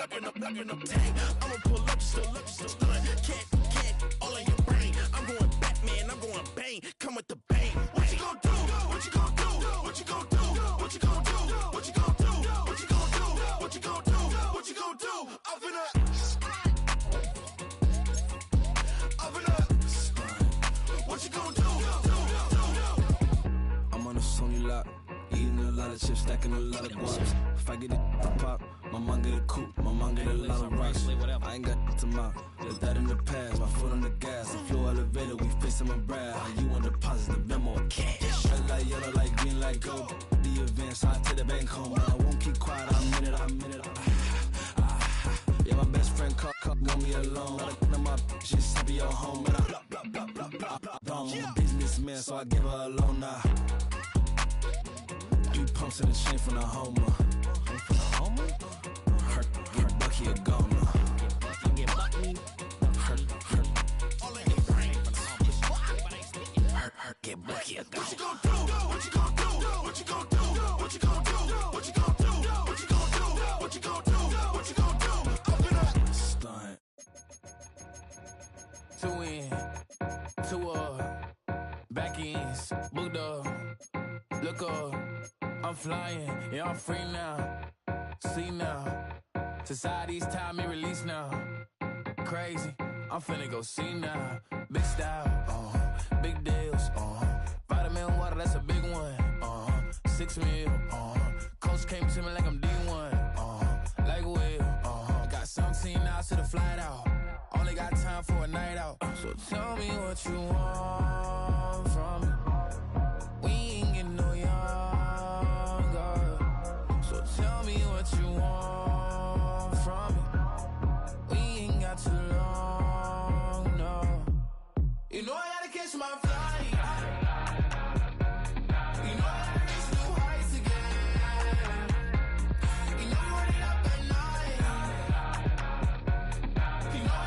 Dang, I'ma pull up just to stun. Can't, all in your brain. I'm going Batman, I'm going bang. Come with the bang. What you gonna do? What you gonna do? What you gonna do? What you gonna do? What you gonna do? What you gonna do? What you gonna do? What you gonna do? I'm finna. What you gonna do? I'm on a Sony lot, eating a lot of chips, stacking a lot of guaps. If I get it pop, my mom get a coupe, my mom get a lot of rocks. I ain't got to mouth, let that in the past. My foot on the gas, a flow elevator, we facing my brad. How you want deposit the memo? Cash. Red like yellow, like green, like gold. The events, I take the bank home, but I won't keep quiet. I'm in it. Yeah, my best friend want me alone. None of my bitches happy your home, and I I'm a businessman, so I give her a loan now. 3 pumps in the chain from the Homer. Her Bucky a goner. Her get Bucky a goner. What you gonna do? What you gonna do? What you gonna do? What you gonna do? What you gonna do? What you gonna do? What you gonna do? What you gonna do? Open up. Stunt. 2 in, 2 up, back ends, booked up, look up, I'm flying, yeah, I'm free now, see now, society's time me release now, crazy, I'm finna go see now, big style, big deals, vitamin water, that's a big one, 6 mil, coach came to me like I'm D1, like Will, got 17 hours to the flight out. Only got time for a night out. So tell me what you want from me. We ain't getting no younger. So tell me what you want from me. We ain't got too long, no. You know I gotta catch my flight. You know I gotta reach new heights again. You know you're running up at night. You know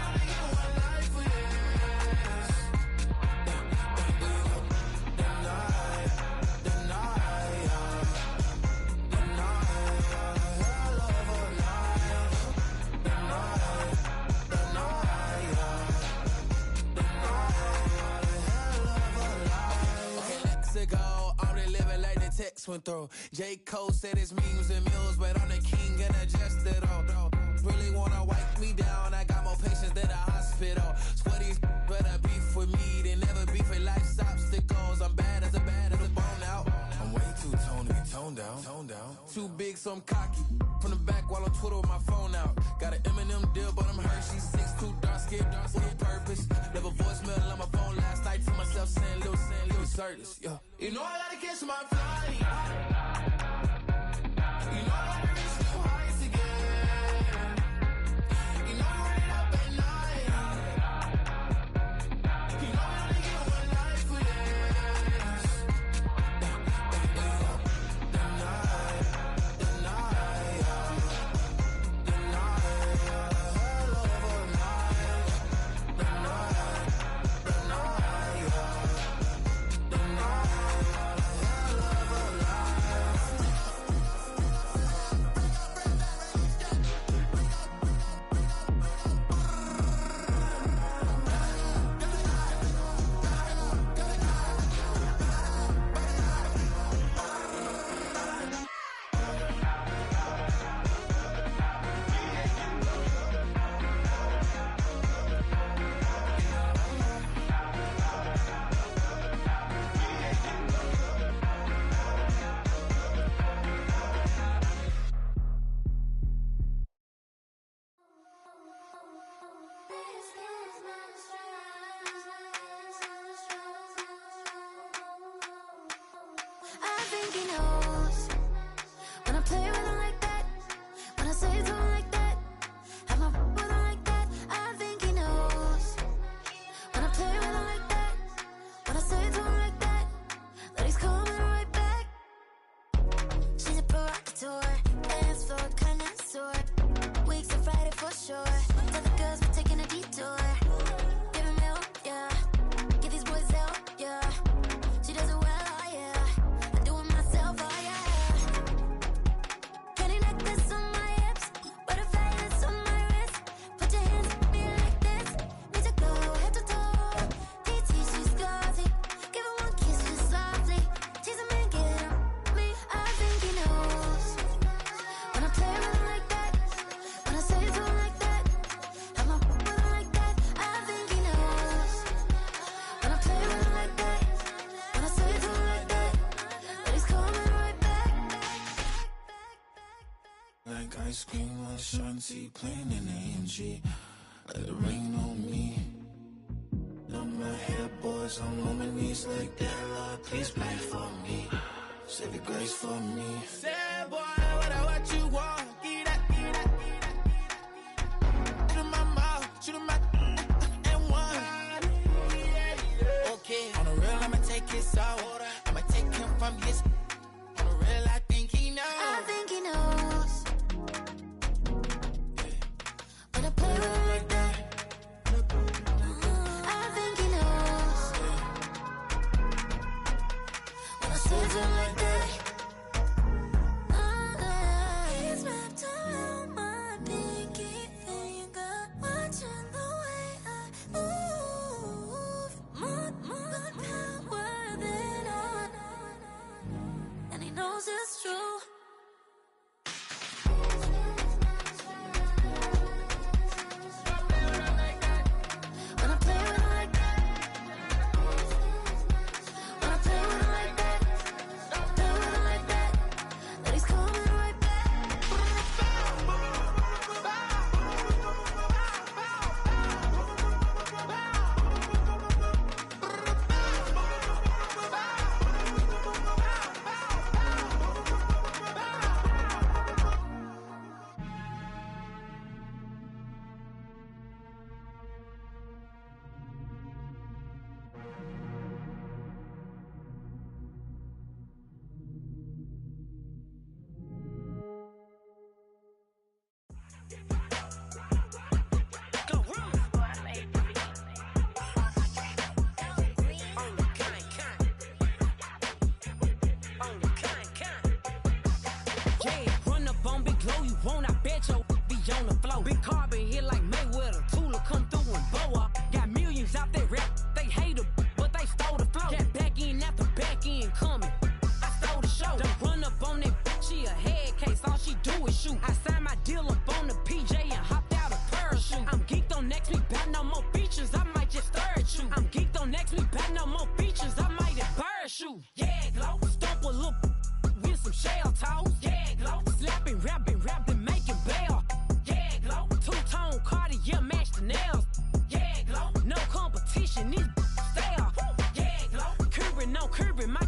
went through. J. Cole said it's memes and mills, but I'm the king and adjust it all. Really wanna wipe me down, I got more patience than a hospital. Sweaty better beef with me than never beef with life's obstacles. I'm bad as a bone out. I'm way too toned to be toned down. Too big, so I'm cocky. From the back while on Twitter with my phone out. Got an Eminem deal, but I'm Hershey. 6'2", dark skin, with a purpose. Never voicemail on my phone last night to myself saying Lil Curtis, yeah. You know I gotta catch my flight. You know I gotta reach new heights again. You know I'm running up at night. You know I only get one life for this. The night, hell of a night. The night. Get these boys out, yeah. She does it well, yeah. I do it myself, ice cream with Shanti playing in the AMG. Let it rain on me. On my head, boys, I'm on my knees like that. Lord, please pray for me. Save your grace for me. Sad boy, what you want? Get that, get that, get that. Shoot in my mouth, shoot in my and one. Okay, on the real, I'ma take his soul. I'ma take him from his. On the real, I think he knows. I think he knows. When I play with him like that. I think he knows. When I save him like that. He's wrapped around my pinky finger, watching the way I move. More power than on. And he knows it's true. When I play with him like that. When I play with him like that. Play with him like that. That he's coming right back. Yeah, run up on Big Glow, you won't, I bet your be on the floor. Big Carbon hit like Mayweather, Tula come through and blow up. Got millions out there rap, they hate her, but they stole the flow. Got back in after back in coming, I stole the show. Don't run up on that bitch, she a head case, all she do is shoot. I signed my deal up on the PJ and hopped out a parachute. I'm geeked on next week, back no more features, I might just stare at you. I'm geeked on next week, back no more features, I might embarrass you. Yeah, Glow, stomp a little with some shell toes. Yeah, Glow, slapping, rapping, making bail. Yeah, Glow, two-tone Cartier match the nails. Yeah, Glow, no competition, these stale. Yeah, Glow, curving, no curving, my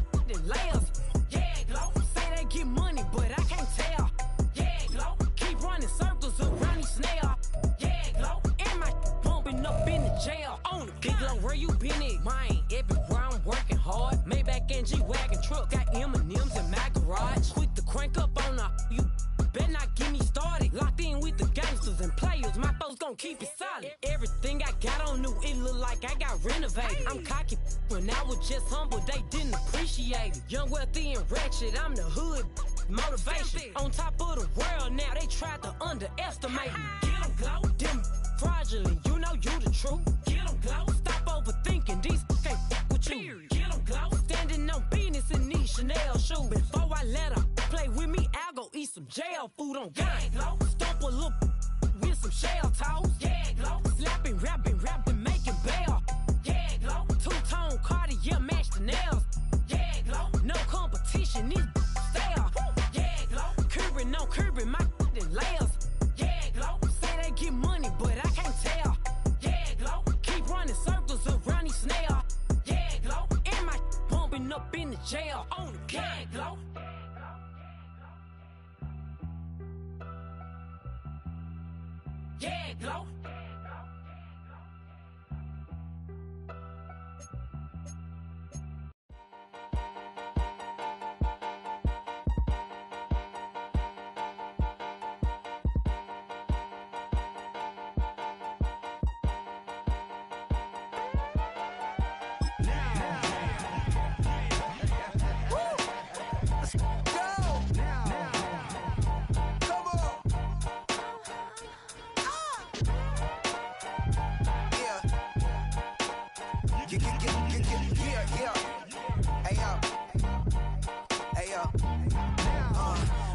layers. Yeah, Glow, say they get money, but I can't tell. Yeah, Glow, keep running circles around these snail. Yeah, Glow, and my bumping up in the jail. On the Big Glow, where you been at? Mine, everywhere I'm working hard. Maybach and G-Wagon truck, got M&M's in my garage. Quick to crank up on her, you better not get me started. Locked in with the gangsters and players, my folks gon' keep it solid. Everything I got on new, it look like I got renovated. I'm cocky when I was just humble, they didn't appreciate it. Young, wealthy, and ratchet, I'm the hood motivation. On top of the world now, they tried to underestimate me. Get 'em, Glow, them fraudulent, you know you the truth. Get 'em, Glow, stop overthinking, these can't fuck with you. Get 'em, Glow, standing on business in these Chanel shoes. Before I let her play with me, I'll go eat some jail food on gang. Glow, stomp a little with some shell toes. Yeah, Glow, slapping, rapping, making bail. Yeah, Glow, two-tone Cartier match the nails. Yeah, Glow, no competition, these stale. Yeah, Glow, curving, no curving, my layers. Yeah, Glow, say they get money, but I can't tell. Yeah, Glow, keep running circles around these snail. Yeah, Glow, and my bumping up in the jail. On the gang, Glow. Yeah, Glow.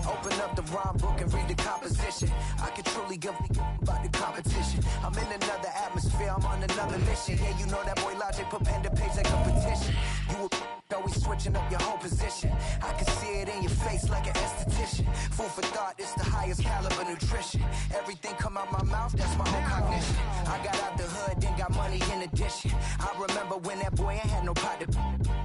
Open up the rhyme book and read the composition. I can truly give about the competition. I'm in another atmosphere, I'm on another mission. Yeah, you know that boy Logic put pen to page like a petition. You always switching up your whole position. I can see it in your face like an esthetician. Food for thought, it's the highest caliber nutrition. Everything come out my mouth, that's my own cognition. I got out the hood, then got money in addition. I remember when that boy ain't had no pot to.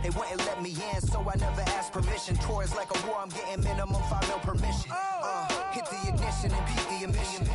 They wouldn't let me in, so I never asked permission. Tours like a war, I'm getting minimum 5 mil permission. Hit the ignition and beat the emission.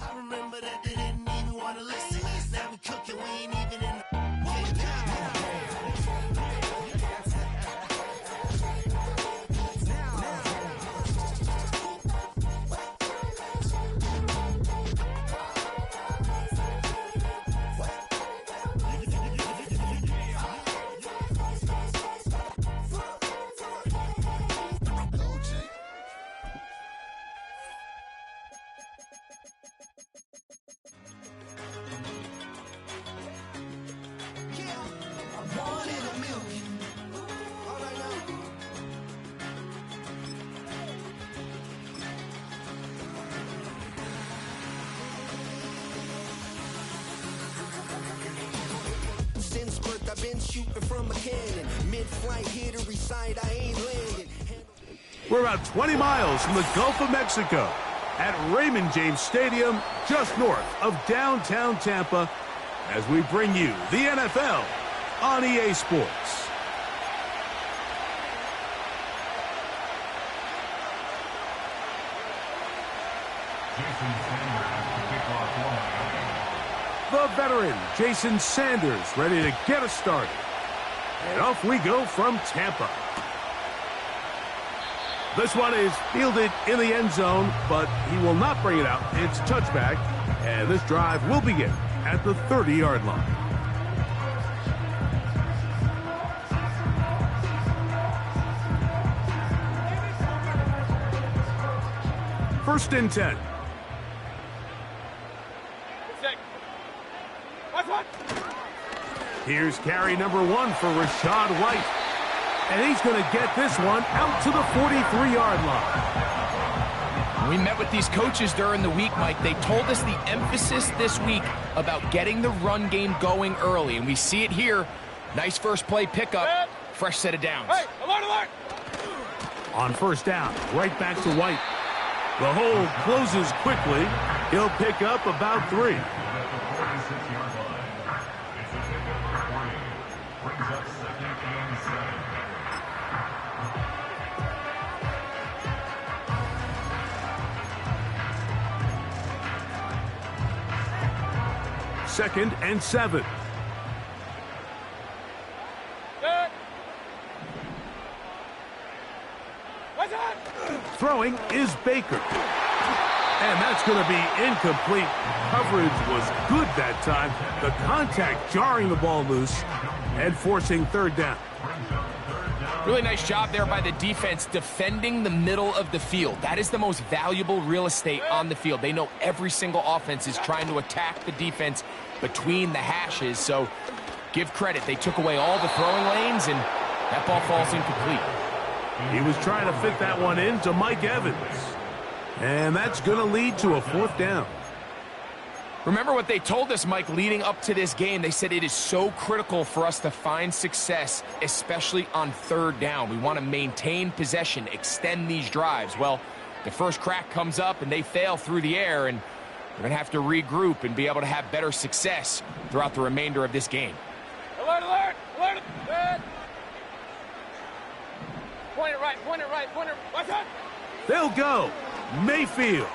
I remember that they didn't even want to listen. Now we cooking, we ain't even in the I've been shooting from a cannon. Mid-flight here to recite, I ain't landing. We're about 20 miles from the Gulf of Mexico at Raymond James Stadium, just north of downtown Tampa, as we bring you the NFL on EA Sports. The veteran, Jason Sanders, ready to get us started. And off we go from Tampa. This one is fielded in the end zone, but he will not bring it out. It's touchback, and this drive will begin at the 30-yard line. First and 10. Here's carry number 1 for Rachaad White. And he's going to get this one out to the 43-yard line. We met with these coaches during the week, Mike. They told us the emphasis this week about getting the run game going early. And we see it here. Nice first play pickup. Fresh set of downs. Hey, alert! On first down, right back to White. The hole closes quickly. He'll pick up about 3. Second and 7. Throwing is Baker. And that's going to be incomplete. Coverage was good that time. The contact jarring the ball loose and forcing third down. Really nice job there by the defense defending the middle of the field. That is the most valuable real estate on the field. They know every single offense is trying to attack the defense between the hashes. So give credit. They took away all the throwing lanes, and that ball falls incomplete. He was trying to fit that one into Mike Evans. And that's going to lead to a 4th down. Remember what they told us, Mike, leading up to this game. They said it is so critical for us to find success, especially on third down. We want to maintain possession, extend these drives. Well, the first crack comes up, and they fail through the air, and we're going to have to regroup and be able to have better success throughout the remainder of this game. Alert, alert, alert, alert. Point it right, point it right, point it right. What's up? They'll go. Mayfield.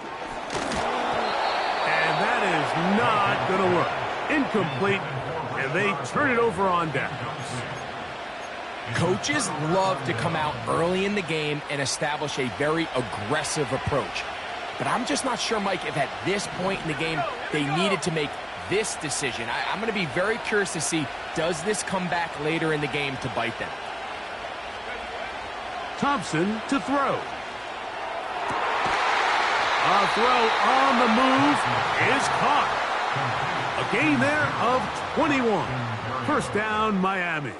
And that is not going to work. Incomplete, and they turn it over on downs. Coaches love to come out early in the game and establish a very aggressive approach. But I'm just not sure, Mike, if at this point in the game they needed to make this decision. I'm going to be very curious to see, does this come back later in the game to bite them? Thompson to throw. A throw on the move is caught. A gain there of 21. First down, Miami.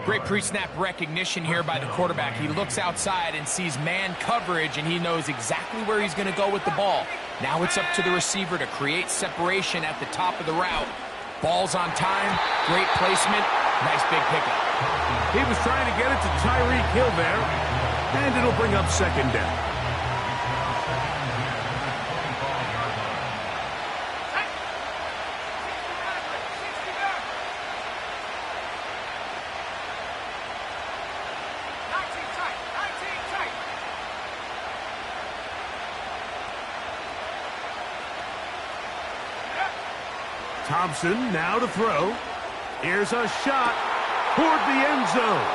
Great pre-snap recognition here by the quarterback. He looks outside and sees man coverage, and he knows exactly where he's going to go with the ball. Now it's up to the receiver to create separation at the top of the route. Ball's on time, great placement, nice big pickup. He was trying to get it to Tyreek Hill there, and it'll bring up second down. Thompson now to throw. Here's a shot toward the end zone.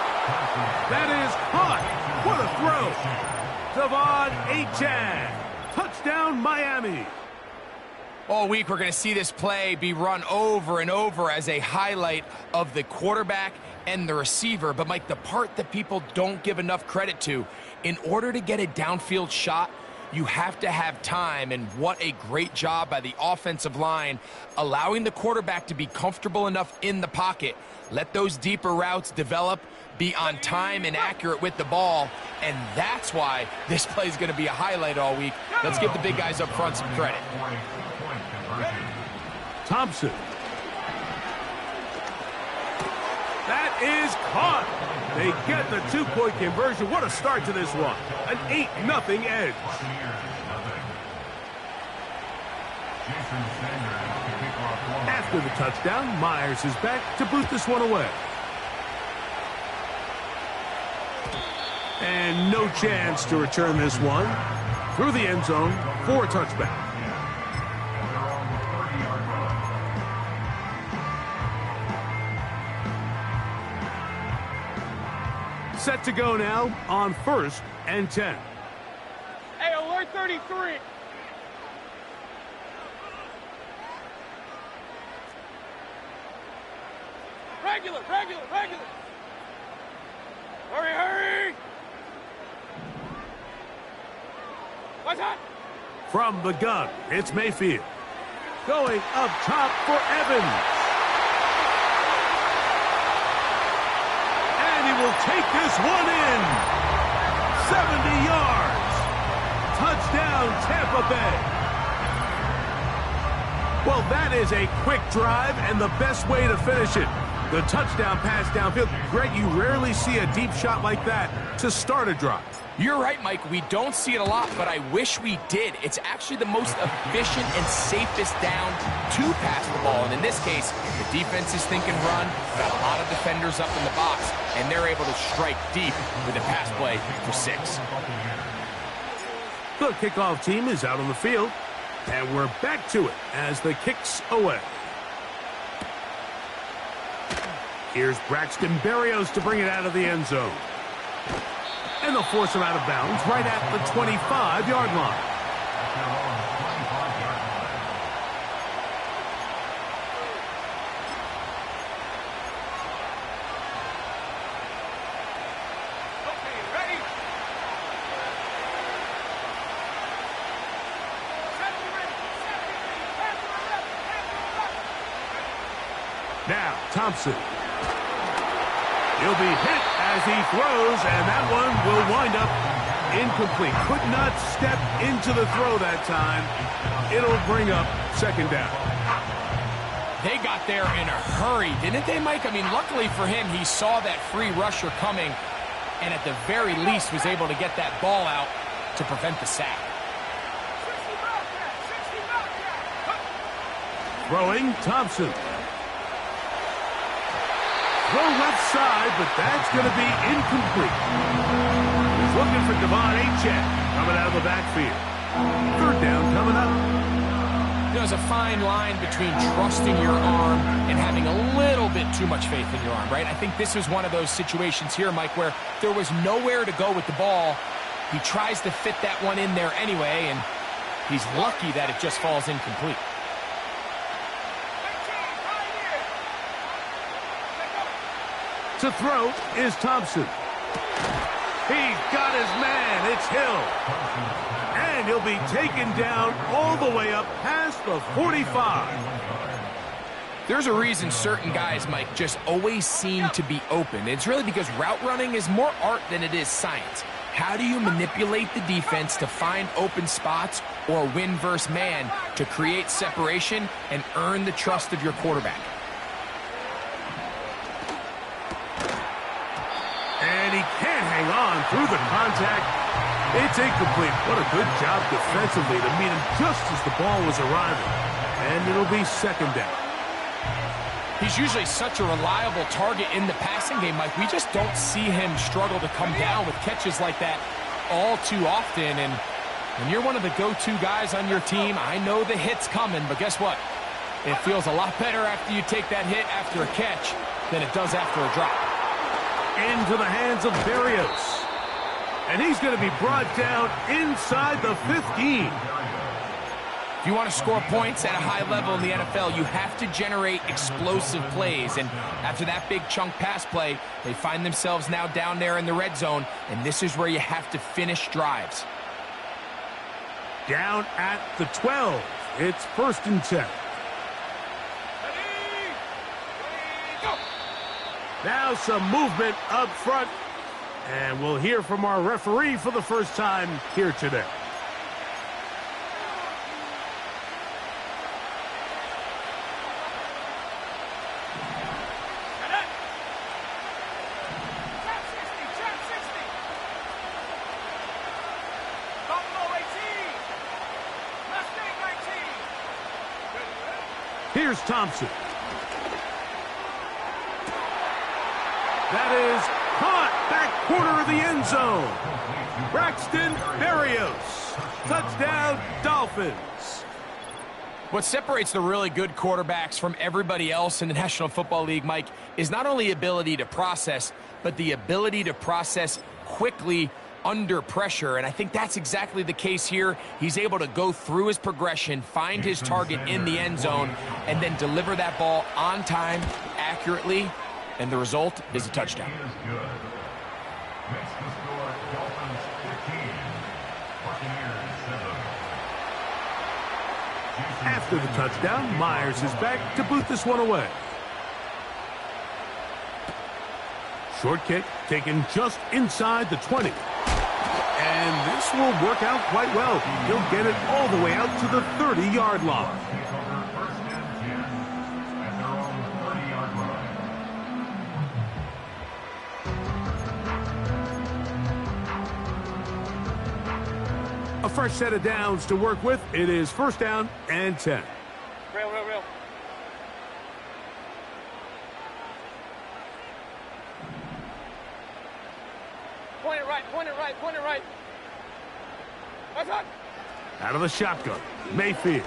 That is caught. What a throw. Devon Achane. Touchdown, Miami. All week, we're going to see this play be run over and over as a highlight of the quarterback and the receiver. But, Mike, the part that people don't give enough credit to, in order to get a downfield shot, you have to have time, and what a great job by the offensive line, allowing the quarterback to be comfortable enough in the pocket. Let those deeper routes develop, be on time and accurate with the ball, and that's why this play is going to be a highlight all week. Let's give the big guys up front some credit. Thompson. That is caught. They get the two-point conversion. What a start to this one. An 8-0 edge. After the touchdown, Myers is back to boot this one away. And no chance to return this one. Through the end zone for a touchback. Set to go now on 1st and 10. Hey, alert 33. Regular. Hurry. What's that? From the gun, it's Mayfield. Going up top for Evans. Will take this one in. 70 yards. Touchdown, Tampa Bay. Well, that is a quick drive and the best way to finish it. The touchdown pass downfield. Greg, you rarely see a deep shot like that to start a drive. You're right, Mike. We don't see it a lot, but I wish we did. It's actually the most efficient and safest down to pass the ball. And in this case, the defense is thinking run, got a lot of defenders up in the box, and they're able to strike deep with a pass play for 6. The kickoff team is out on the field, and we're back to it as the kick's away. Here's Braxton Berrios to bring it out of the end zone. And they'll force him out of bounds right at the 25-yard line. Okay, ready? Now, Thompson. He'll be hit as he throws, and that one will wind up incomplete. Could not step into the throw that time. It'll bring up second down. They got there in a hurry, didn't they, Mike? I mean, luckily for him, he saw that free rusher coming, and at the very least was able to get that ball out to prevent the sack. Throwing, Thompson. Throw left side, but that's going to be incomplete. He's looking for Devon Achane coming out of the backfield. Third down coming up. There's a fine line between trusting your arm and having a little bit too much faith in your arm, right? I think this is one of those situations here, Mike, where there was nowhere to go with the ball. He tries to fit that one in there anyway, and he's lucky that it just falls incomplete. To throw is Thompson. He's got his man. It's Hill. And he'll be taken down all the way up past the 45. There's a reason certain guys, Mike, just always seem to be open. It's really because route running is more art than it is science. How do you manipulate the defense to find open spots or win versus man to create separation and earn the trust of your quarterback? And he can't hang on through the contact. It's incomplete. What a good job defensively to meet him just as the ball was arriving. And it'll be second down. He's usually such a reliable target in the passing game, Mike. We just don't see him struggle to come down with catches like that all too often. And when you're one of the go-to guys on your team, I know the hit's coming, but guess what? It feels a lot better after you take that hit after a catch than it does after a drop. Into the hands of Berrios. And he's going to be brought down inside the 15. If you want to score points at a high level in the NFL, you have to generate explosive plays. And after that big chunk pass play, they find themselves now down there in the red zone, and this is where you have to finish drives. Down at the 12. It's 1st and 10. Now some movement up front. And we'll hear from our referee for the first time here today. Here's Thompson. That is caught back corner of the end zone. Braxton Berrios. Touchdown, Dolphins. What separates the really good quarterbacks from everybody else in the National Football League, Mike, is not only ability to process, but the ability to process quickly under pressure, and I think that's exactly the case here. He's able to go through his progression, find his target in the end zone, and then deliver that ball on time, accurately, and the result is a touchdown. After the touchdown, Myers is back to boot this one away. Short kick taken just inside the 20. And this will work out quite well. He'll get it all the way out to the 30-yard line. A fresh set of downs to work with. It is 1st down and 10. Real. Point it right. What's up? Out of the shotgun, Mayfield.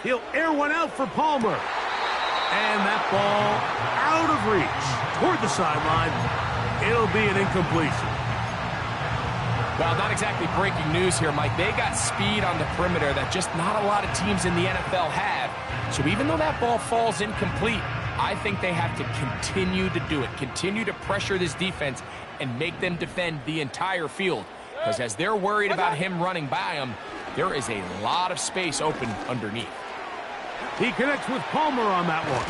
He'll air one out for Palmer. And that ball out of reach toward the sideline. It'll be an incompletion. Well, not exactly breaking news here, Mike. They got speed on the perimeter that just not a lot of teams in the NFL have. So even though that ball falls incomplete, I think they have to continue to do it. Continue to pressure this defense and make them defend the entire field. Because as they're worried about him running by them, there is a lot of space open underneath. He connects with Palmer on that one.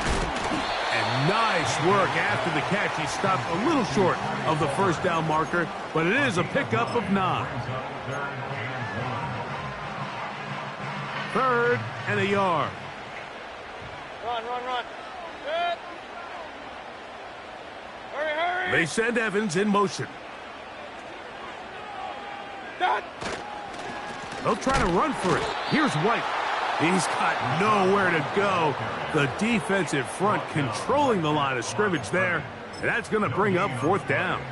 And nice work after the catch. He stopped a little short of the 1st down marker, but it is a pickup of 9. 3rd and a yard. Run. Good. Hurry. They send Evans in motion. Done. They'll try to run for it. Here's White. He's got nowhere to go. The defensive front controlling the line of scrimmage there. And that's going to bring up 4th down.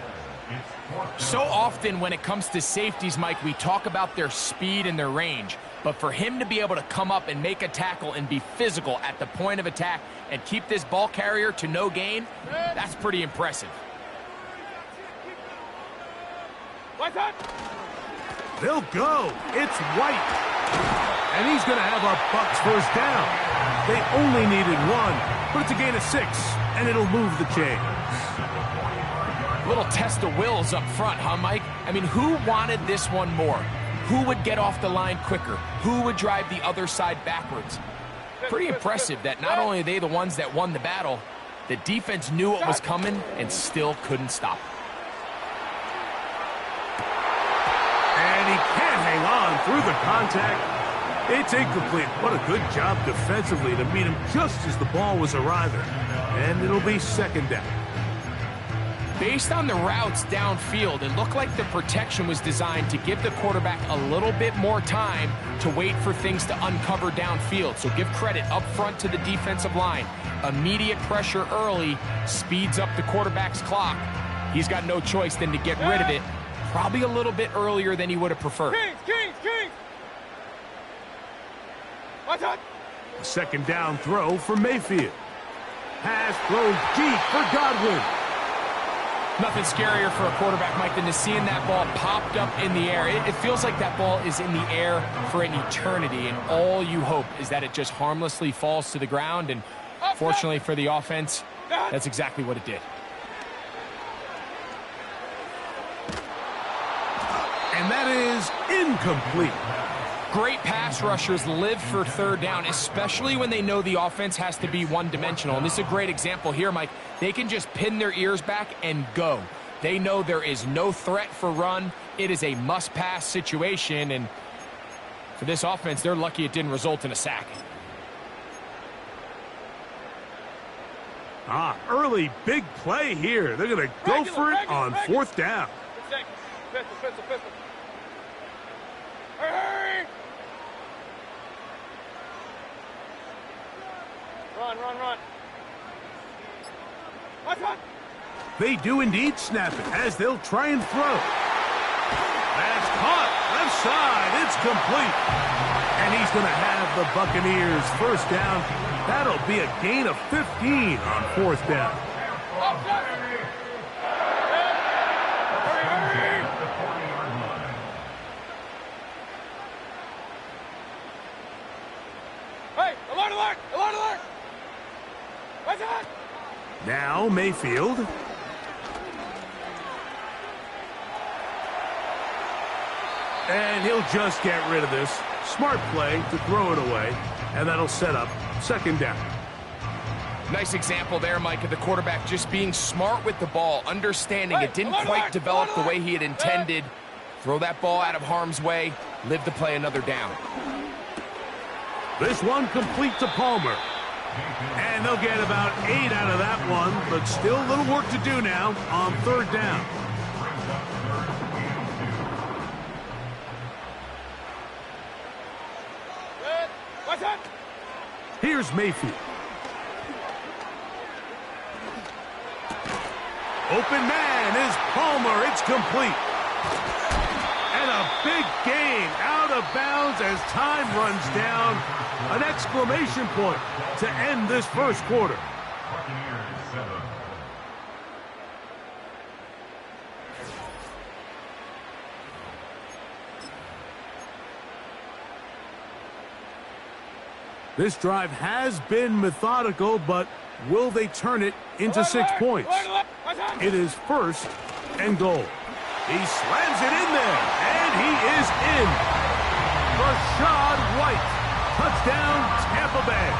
So often when it comes to safeties, Mike, we talk about their speed and their range. But for him to be able to come up and make a tackle and be physical at the point of attack and keep this ball carrier to no gain, that's pretty impressive. What's up? They'll go. It's White. And he's going to have a Bucs 1st down. They only needed 1, but it's a gain of 6, and it'll move the chains. A little test of wills up front, huh, Mike? I mean, who wanted this one more? Who would get off the line quicker? Who would drive the other side backwards? Pretty impressive that not only are they the ones that won the battle, the defense knew what was coming and still couldn't stop it. And he can't hang on through the contact. It's incomplete. What a good job defensively to meet him just as the ball was arriving. And it'll be second down. Based on the routes downfield, it looked like the protection was designed to give the quarterback a little bit more time to wait for things to uncover downfield. So give credit up front to the defensive line. Immediate pressure early speeds up the quarterback's clock. He's got no choice than to get rid of it, probably a little bit earlier than he would have preferred. Kings! Watch out! Second down throw for Mayfield. Pass thrown deep for Godwin. Nothing scarier for a quarterback, Mike, than to seeing that ball popped up in the air. It feels like that ball is in the air for an eternity, and all you hope is that it just harmlessly falls to the ground, and fortunately for the offense, that's exactly what it did. And that is incomplete. Great pass rushers live for third down, especially when they know the offense has to be one-dimensional. And this is a great example here, Mike. They can just pin their ears back and go. They know there is no threat for run. It is a must-pass situation. And for this offense, they're lucky it didn't result in a sack. Early big play here. They're going to go for it on fourth down. Pistol. Hurry! Run. Watch out! They do indeed snap it as they'll try and throw. That's caught. Left side. It's complete. And he's going to have the Buccaneers first down. That'll be a gain of 15 on fourth down. Hurry! Hey, alert! Watch out! Now Mayfield. And he'll just get rid of this. Smart play to throw it away. And that'll set up second down. Nice example there, Mike, of the quarterback just being smart with the ball, understanding it didn't quite develop the way he had intended. Throw that ball out of harm's way, live to play another down. This one complete to Palmer. And they'll get about 8 out of that one, but still a little work to do now on third down. Watch out! Here's Mayfield. Open man is Palmer. It's complete. And a big gain out of bounds as time runs down. An exclamation point to end this first quarter. This drive has been methodical, but will they turn it into 6 points? It is first and goal. He slams it in there, and he is in. Rachaad White, touchdown Tampa Bay.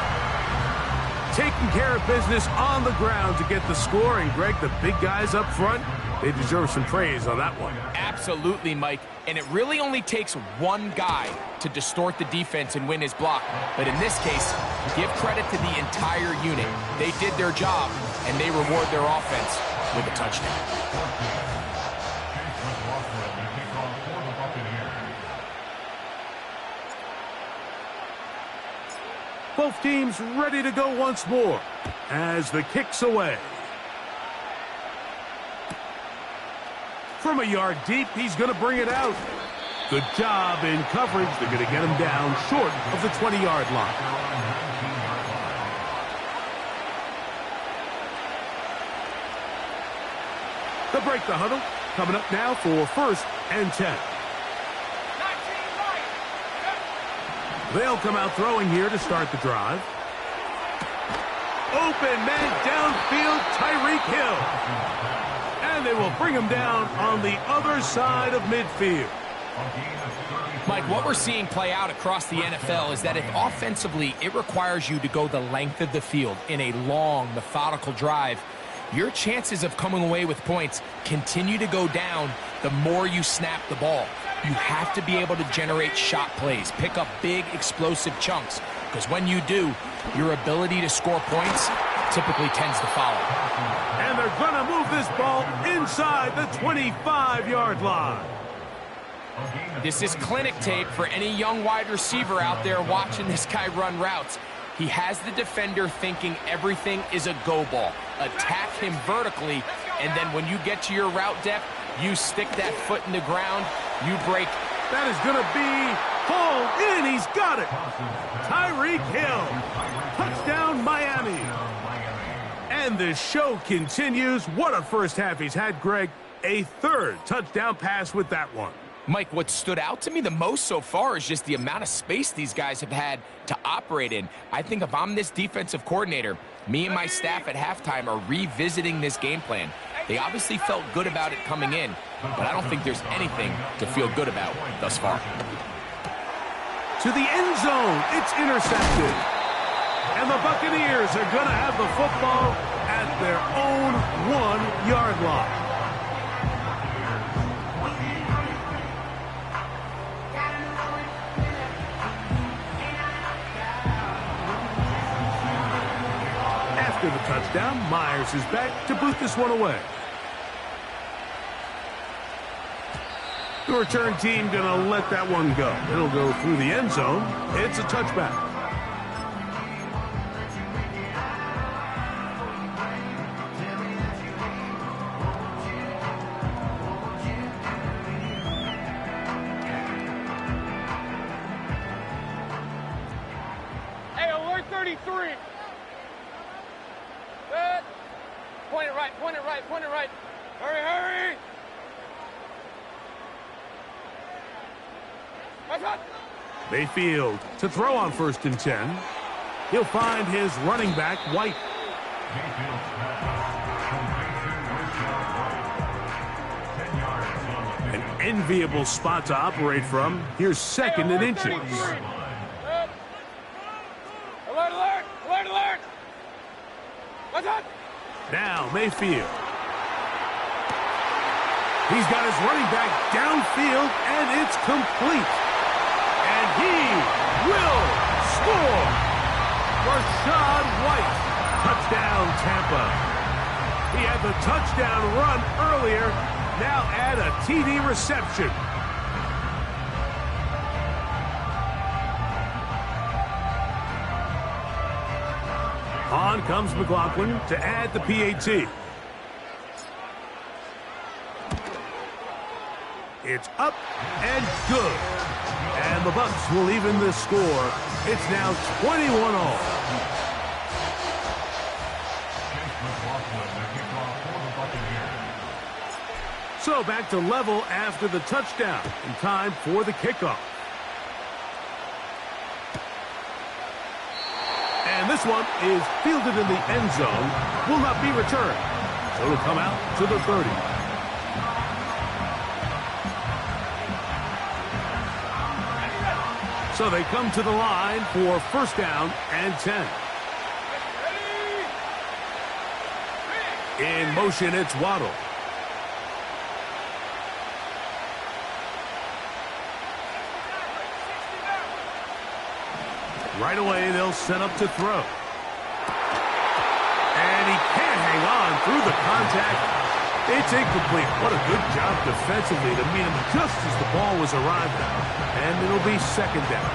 Taking care of business on the ground to get the score, and Greg, the big guys up front, they deserve some praise on that one. Absolutely, Mike. And it really only takes one guy to distort the defense and win his block. But in this case, give credit to the entire unit. They did their job, and they reward their offense with a touchdown. Both teams ready to go once more as the kick's away. From a yard deep, he's going to bring it out. Good job in coverage. They're going to get him down short of the 20-yard line. They'll break the huddle. Coming up now for first and 10. They'll come out throwing here to start the drive. Open man downfield, Tyreek Hill. And they will bring him down on the other side of midfield. Mike, what we're seeing play out across the NFL is that if offensively it requires you to go the length of the field in a long, methodical drive, your chances of coming away with points continue to go down the more you snap the ball. You have to be able to generate shot plays, pick up big, explosive chunks, because when you do, your ability to score points typically tends to follow. And they're going to move this ball inside the 25-yard line. This is clinic tape for any young wide receiver out there watching this guy run routes. He has the defender thinking everything is a go ball. Attack him vertically, and then when you get to your route depth, you stick that foot in the ground, you break. That is going to be hauled in. He's got it. Tyreek Hill. Touchdown, Miami. And the show continues. What a first half he's had, Greg. A third touchdown pass with that one. Mike, what stood out to me the most so far is just the amount of space these guys have had to operate in. I think if I'm this defensive coordinator, me and my staff at halftime are revisiting this game plan. They obviously felt good about it coming in, but I don't think there's anything to feel good about thus far. To the end zone, it's intercepted. And the Buccaneers are going to have the football at their own 1-yard line. After the touchdown, Myers is back to boot this one away. The return team going to let that one go. It'll go through the end zone. It's a touchback. Hey, alert 33. Good. Point it right, point it right, point it right. Hurry, hurry. Mayfield to throw on 1st and 10. He'll find his running back, White. An enviable spot to operate from. Here's 2nd and inches. Alert, alert, alert, alert. What's up? Now Mayfield. He's got his running back downfield, and it's complete. And he will score. Rachaad White. Touchdown, Tampa. He had the touchdown run earlier. Now add a TD reception. On comes McLaughlin to add the PAT. It's up and good. And the Bucs will even the score. It's now 21-all. So back to level after the touchdown. In time for the kickoff. And this one is fielded in the end zone. Will not be returned. So it'll come out to the 30. So they come to the line for 1st down and 10. In motion, it's Waddle. Right away, they'll set up to throw. And he can't hang on through the contact. It's incomplete. What a good job defensively to meet him just as the ball was arrived at. And it'll be 2nd down.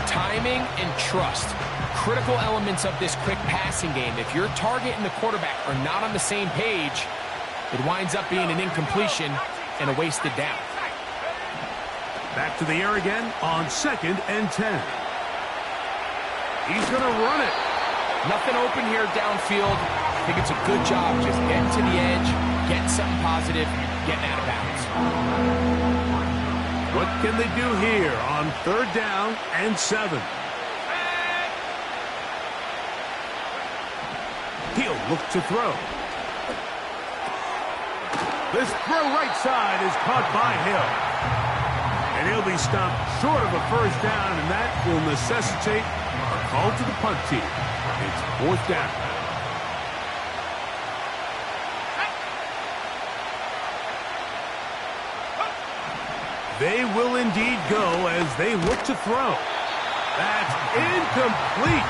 Timing and trust. Critical elements of this quick passing game. If your target and the quarterback are not on the same page, it winds up being an incompletion and a wasted down. Back to the air again on 2nd and 10. He's going to run it. Nothing open here downfield. I think it's a good job just getting to the edge, getting something positive, getting out of bounds. What can they do here on 3rd down and 7? He'll look to throw. This throw right side is caught by Hill. And he'll be stopped short of a first down, and that will necessitate a call to the punt team. It's fourth down. They will indeed go as they look to throw. That's incomplete.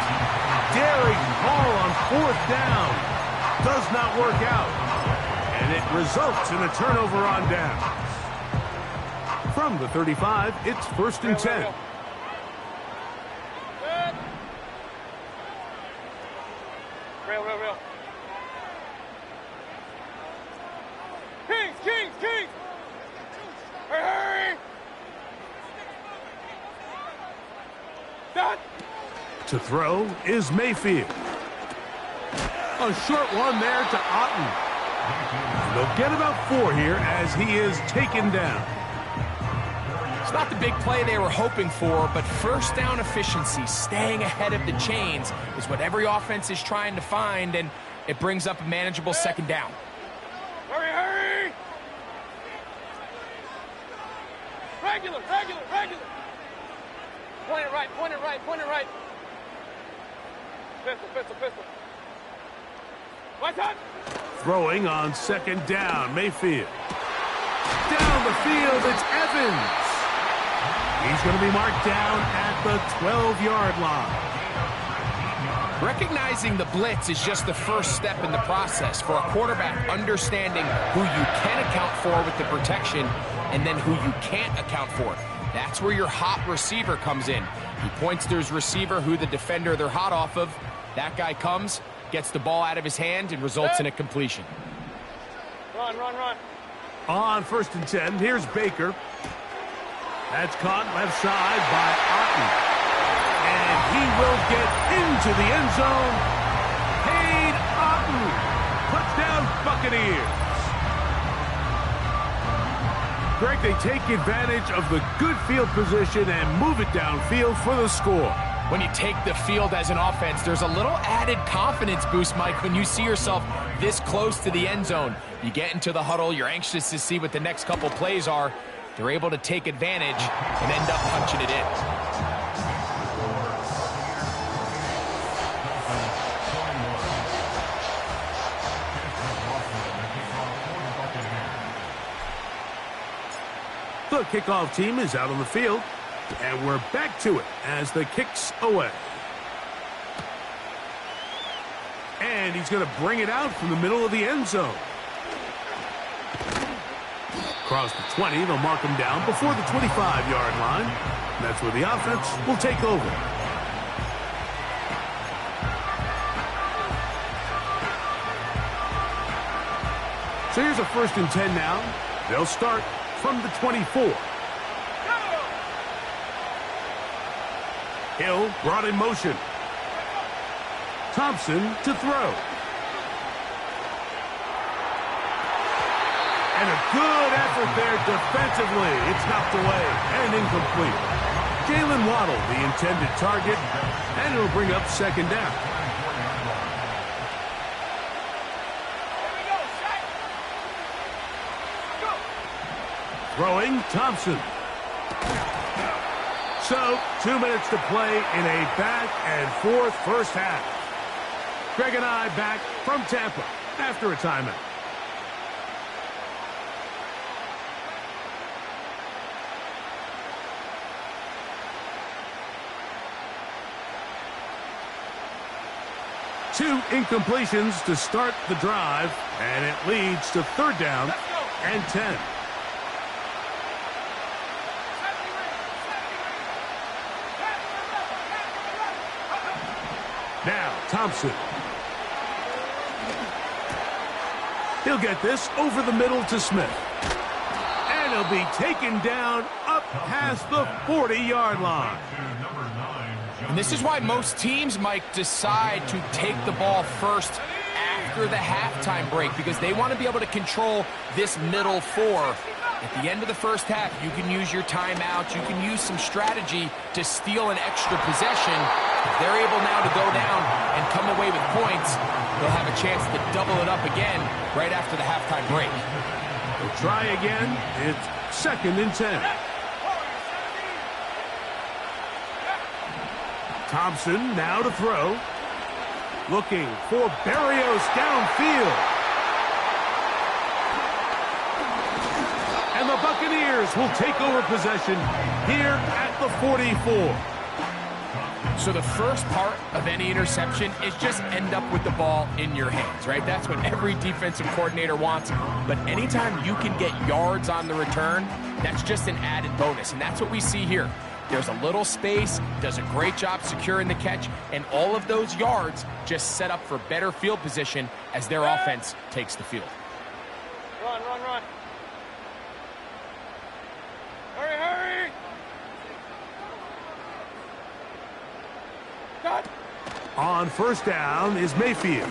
Daring call on fourth down. Does not work out. And it results in a turnover on down. From the 35, it's first and 10. Real. Kings! Hurry! Done! To throw is Mayfield. A short one there to Otten. They'll get about 4 here as he is taken down. It's not the big play they were hoping for, but first down efficiency, staying ahead of the chains, is what every offense is trying to find, and it brings up a manageable second down. Hurry! Regular! Point it right. Pistol. My time! Throwing on second down, Mayfield. Down the field, it's Evans. He's going to be marked down at the 12-yard line. Recognizing the blitz is just the first step in the process for a quarterback, understanding who you can account for with the protection and then who you can't account for. That's where your hot receiver comes in. He points to his receiver, who the defender they're hot off of. That guy comes, gets the ball out of his hand, and results in a completion. Run. On first and 10, here's Baker. That's caught left side by Otten. And he will get into the end zone. Cade Otten. Touchdown Buccaneers. Greg, they take advantage of the good field position and move it downfield for the score. When you take the field as an offense, there's a little added confidence boost, Mike, when you see yourself this close to the end zone. You get into the huddle, you're anxious to see what the next couple plays are. They're able to take advantage and end up punching it in. The kickoff team is out on the field, and we're back to it as the kick's away. And he's going to bring it out from the middle of the end zone. Across the 20, they'll mark him down before the 25-yard line. And that's where the offense will take over. So here's a first and 10 now. They'll start from the 24. Hill brought in motion. Thompson to throw. And a good effort there defensively. It's knocked away and incomplete. Jalen Waddle, the intended target, and it'll bring up second down. Throwing, Thompson. So, 2 minutes to play in a back-and-forth first half. Greg and I back from Tampa after a timeout. Two incompletions to start the drive, and it leads to third down and 10. Now, Thompson. He'll get this over the middle to Smith. And he'll be taken down up past the 40-yard line. And this is why most teams might decide to take the ball first after the halftime break, because they want to be able to control this middle four. At the end of the first half, you can use your timeouts, you can use some strategy to steal an extra possession. If they're able now to go down and come away with points, they'll have a chance to double it up again right after the halftime break. They'll try again. It's 2nd and 10. Thompson now to throw. Looking for Berrios downfield. And the Buccaneers will take over possession here at the 44. So the first part of any interception is just end up with the ball in your hands, right? That's what every defensive coordinator wants. But anytime you can get yards on the return, that's just an added bonus. And that's what we see here. There's a little space, does a great job securing the catch, and all of those yards just set up for better field position as their offense takes the field. Run, run, run. Hurry, hurry! Cut! On 1st down is Mayfield.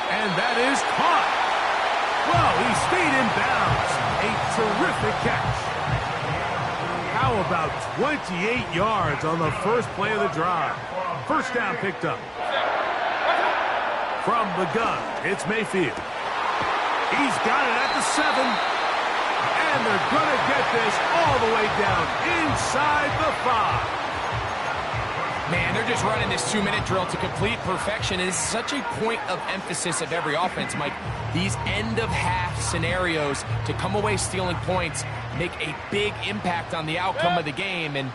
And that is caught. Well, he stayed in bounds. A terrific catch. How about 28 yards on the first play of the drive? 1st down picked up. From the gun, it's Mayfield. He's got it at the 7. And they're going to get this all the way down inside the 5. Man, they're just running this 2-minute drill to complete perfection. And it's such a point of emphasis of every offense, Mike. These end-of-half scenarios to come away stealing points make a big impact on the outcome of the game. And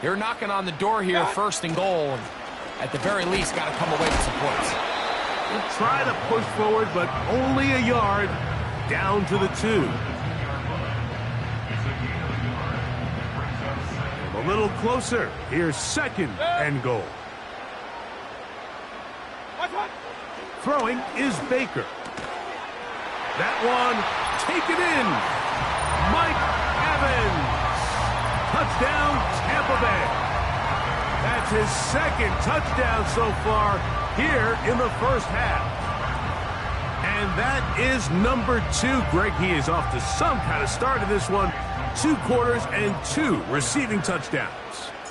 they're knocking on the door here, 1st and goal. And at the very least, got to come away with some points. They'll try to push forward, but only a yard down to the 2. A little closer. Here's 2nd and goal. Throwing is Baker. That one taken in. Mike Evans. Touchdown, Tampa Bay. That's his 2nd touchdown so far here in the 1st half. And that is number 2. Greg, he is off to some kind of start in this one. 2 quarters and 2 receiving touchdowns.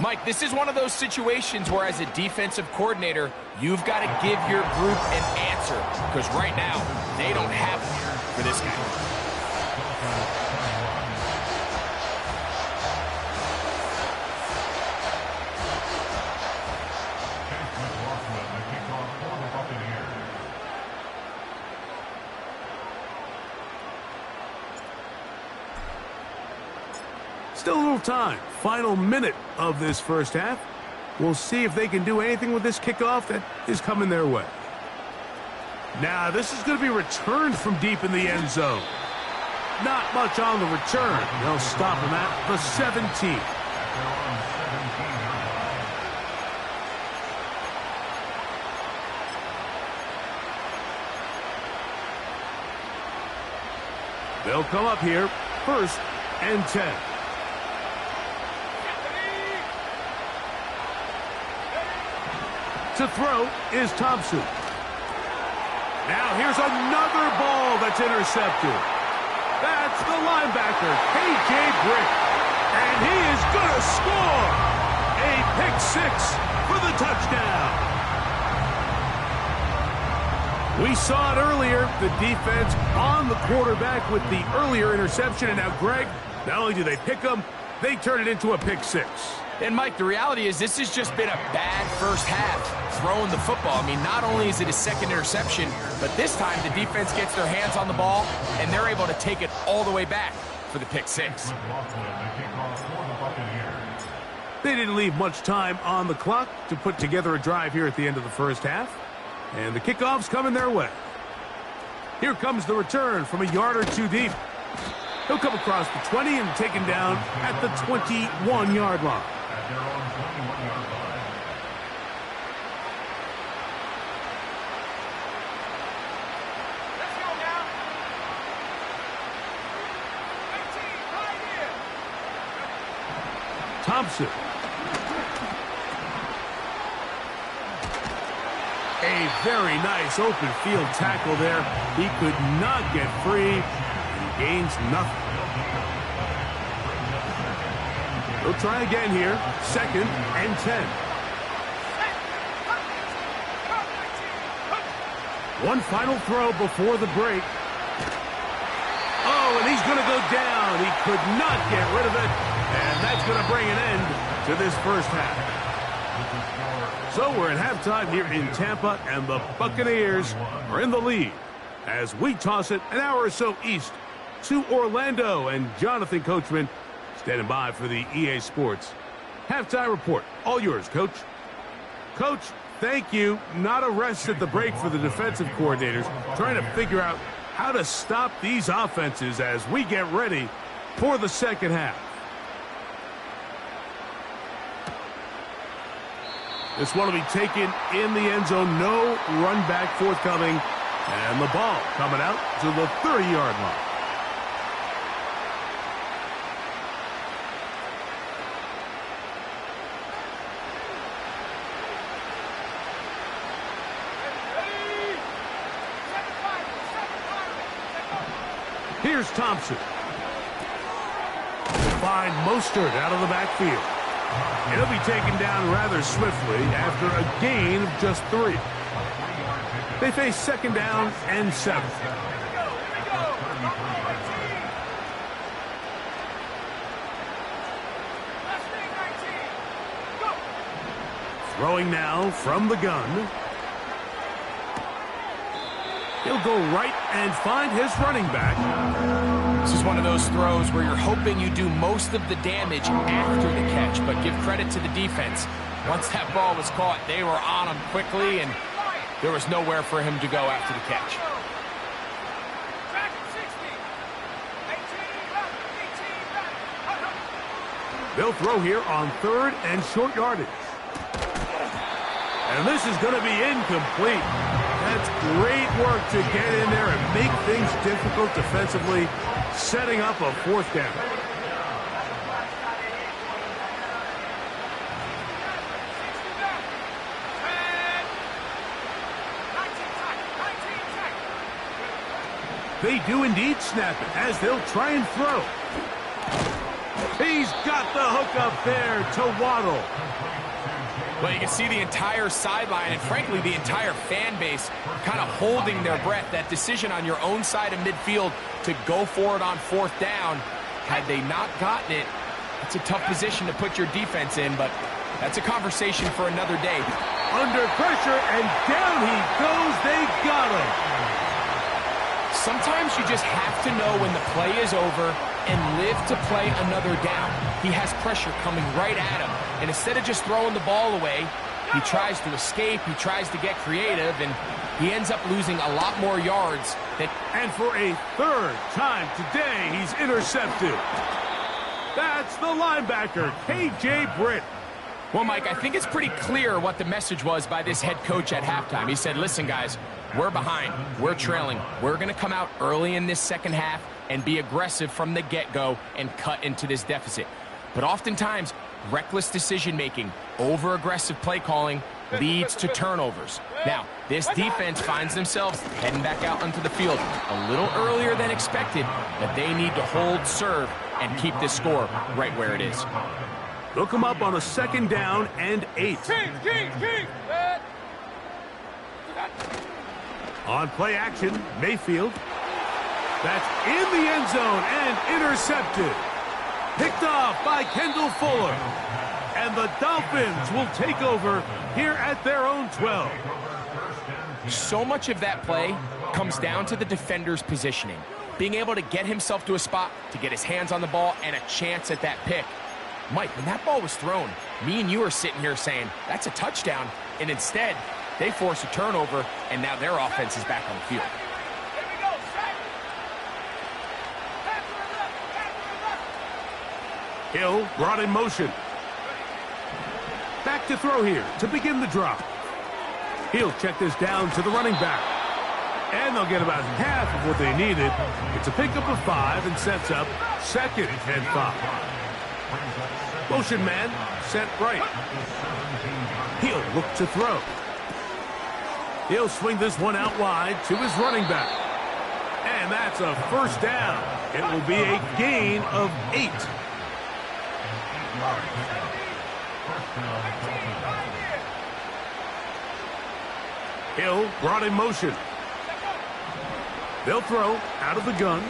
Mike, this is one of those situations where as a defensive coordinator, you've got to give your group an answer. Because right now, they don't have it for this guy. Still a little time. Final minute of this 1st half. We'll see if they can do anything with this kickoff that is coming their way. Now, this is going to be returned from deep in the end zone. Not much on the return. They'll stop him at the 17. They'll come up here, 1st and 10. To throw is Thompson. Now here's another ball that's intercepted. That's the linebacker, KJ Britt. And he is going to score. A pick 6 for the touchdown. We saw it earlier, the defense on the quarterback with the earlier interception. And now, Greg, not only do they pick him, they turn it into a pick 6. And, Mike, the reality is this has just been a bad 1st half throwing the football. I mean, not only is it his 2nd interception, but this time the defense gets their hands on the ball, and they're able to take it all the way back for the pick 6. They didn't leave much time on the clock to put together a drive here at the end of the 1st half. And the kickoff's coming their way. Here comes the return from a yard or 2 deep. He'll come across the 20 and taken down at the 21-yard line. Thompson. A very nice open field tackle there. He could not get free. He gains nothing. We'll try again here. 2nd and 10. One final throw before the break. and he's going to go down. He could not get rid of it, and that's going to bring an end to this first half. So we're at halftime here in Tampa, and the Buccaneers are in the lead as we toss it an hour or so east to Orlando, and Jonathan Coachman standing by for the EA Sports halftime report. All yours, Coach. Coach, thank you. Not a rest at the break for the defensive coordinators, trying to figure out how to stop these offenses as we get ready for the second half. This one will be taken in the end zone. No run back forthcoming. And the ball coming out to the 30-yard line. Here's Thompson. Find Mostert out of the backfield. He'll be taken down rather swiftly after a gain of just 3. They face second down and 7. Throwing now from the gun. He'll go right and find his running back. This is one of those throws where you're hoping you do most of the damage after the catch, but give credit to the defense. Once that ball was caught, they were on him quickly, and there was nowhere for him to go after the catch. They'll throw here on 3rd and short yardage. And this is going to be incomplete. That's great work to get in there and make things difficult defensively, setting up a 4th down. They do indeed snap it as they'll try and throw. He's got the hook up there to Waddle. Well, you can see the entire sideline and, frankly, the entire fan base kind of holding their breath. That decision on your own side of midfield to go for it on 4th down, had they not gotten it, it's a tough position to put your defense in, but that's a conversation for another day. Under pressure, and down he goes. They got him. Sometimes you just have to know when the play is over and live to play another down. He has pressure coming right at him, and instead of just throwing the ball away, he tries to escape, he tries to get creative, and he ends up losing a lot more yards. And for a 3rd time today, he's intercepted. That's the linebacker, K.J. Britt. Well, Mike, I think it's pretty clear what the message was by this head coach at halftime. He said, listen, guys, we're behind. We're trailing. We're going to come out early in this second half and be aggressive from the get-go and cut into this deficit. But oftentimes, reckless decision-making, over-aggressive play calling leads to turnovers. Now, this defense finds themselves heading back out onto the field a little earlier than expected, but they need to hold serve and keep this score right where it is. They'll come up on a 2nd down and 8. On play action, Mayfield. That's in the end zone and intercepted. Picked off by Kendall Fuller. And the Dolphins will take over here at their own 12. So much of that play comes down to the defender's positioning. Being able to get himself to a spot, to get his hands on the ball, and a chance at that pick. Mike, when that ball was thrown, me and you are sitting here saying, that's a touchdown. And instead, they force a turnover, and now their offense is back on the field. Hill brought in motion. Back to throw here to begin the drop. He'll check this down to the running back. And they'll get about half of what they needed. It's a pickup of 5 and sets up 2nd and 5. Motion man set right. He'll look to throw. He'll swing this one out wide to his running back. And that's a 1st down. It will be a gain of 8. Hill brought in motion. They'll throw out of the gun.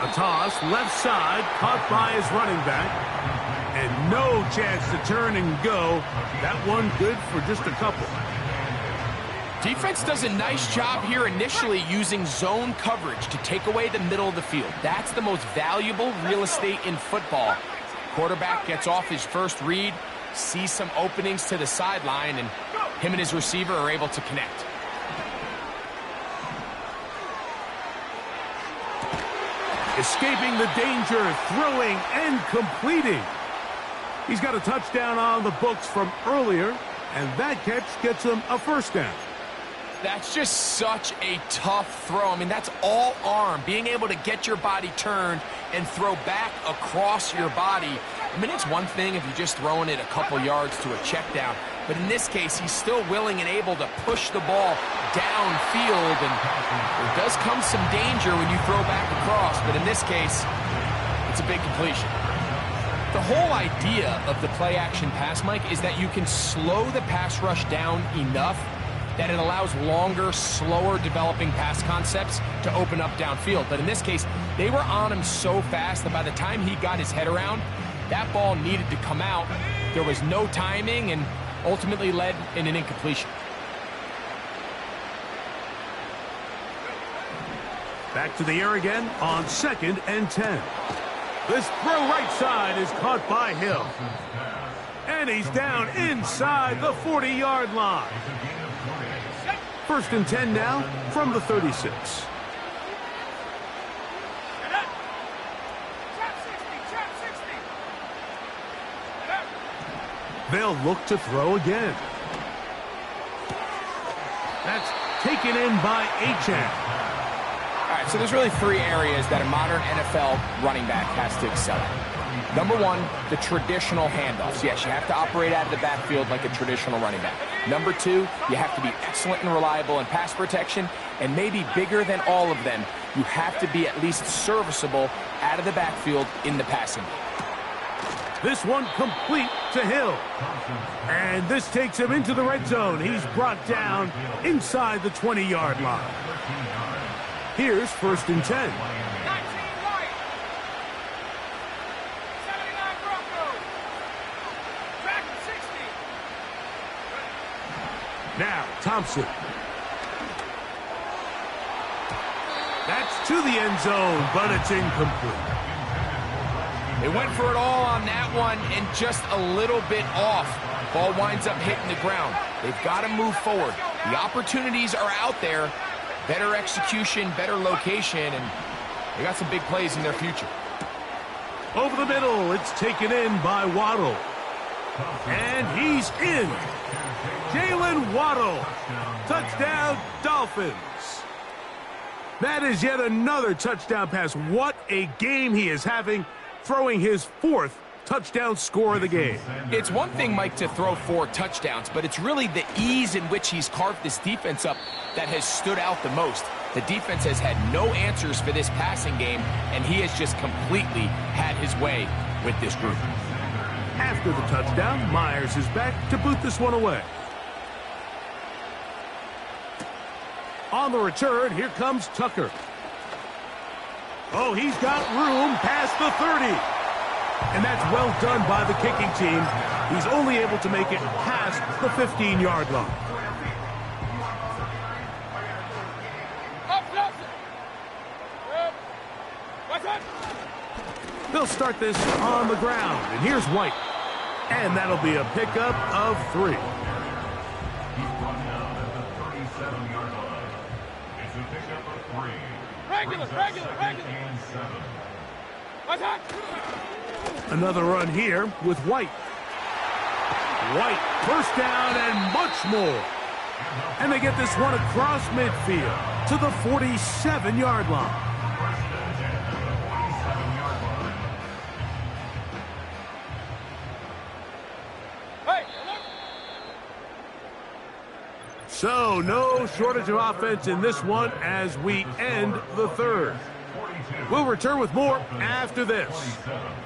A toss, left side, caught by his running back. And no chance to turn and go. That one good for just a couple. Defense does a nice job here initially using zone coverage to take away the middle of the field. That's the most valuable real estate in football. Quarterback gets off his first read, sees some openings to the sideline, and him and his receiver are able to connect. Escaping the danger, throwing and completing. He's got a touchdown on the books from earlier, and that catch gets him a first down. That's just such a tough throw. I mean, that's all arm, being able to get your body turned and throw back across your body. I mean, it's one thing if you're just throwing it a couple yards to a check down, but in this case, he's still willing and able to push the ball downfield, and there does come some danger when you throw back across, but in this case, it's a big completion. The whole idea of the play-action pass, Mike, is that you can slow the pass rush down enough that it allows longer, slower developing pass concepts to open up downfield. But in this case, they were on him so fast that by the time he got his head around, that ball needed to come out. There was no timing and ultimately led in an incompletion. Back to the air again on 2nd and 10. This throw right side is caught by Hill. And he's down inside the 40-yard line. 1st and 10 now from the 36. They'll look to throw again. That's taken in by Achane. All right, so there's really three areas that a modern NFL running back has to excel at. Number one, the traditional handoffs. Yes, you have to operate out of the backfield like a traditional running back. Number two, you have to be excellent and reliable in pass protection, and maybe bigger than all of them, you have to be at least serviceable out of the backfield in the passing game. This one complete to Hill. And this takes him into the red zone. He's brought down inside the 20-yard line. Here's 1st and 10. Now, Thompson. That's to the end zone, but it's incomplete. They went for it all on that one and just a little bit off. Ball winds up hitting the ground. They've got to move forward. The opportunities are out there. Better execution, better location, and they got some big plays in their future. Over the middle, it's taken in by Waddle. And he's in. Jalen Waddle. Touchdown, Dolphins. That is yet another touchdown pass. What a game he is having, throwing his 4th touchdown score of the game. It's one thing, Mike, to throw 4 touchdowns, but it's really the ease in which he's carved this defense up that has stood out the most. The defense has had no answers for this passing game, and he has just completely had his way with this group. After the touchdown, Myers is back to boot this one away. On the return, here comes Tucker. Oh, he's got room past the 30. And that's well done by the kicking team. He's only able to make it past the 15-yard line. They'll start this on the ground. And here's White. And that'll be a pickup of 3. Regular. Another run here with White. White, first down and much more. And they get this one across midfield to the 47-yard line. So, no shortage of offense in this one as we end the 3rd. We'll return with more after this.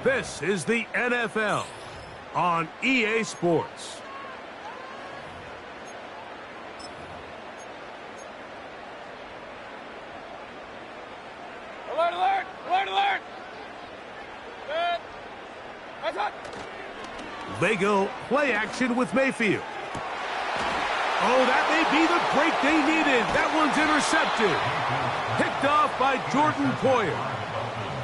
This is the NFL on EA Sports. Alert, alert! Alert, alert! They go play action with Mayfield. Oh, that may be the break they needed. That one's intercepted. Picked off by Jordan Poyer.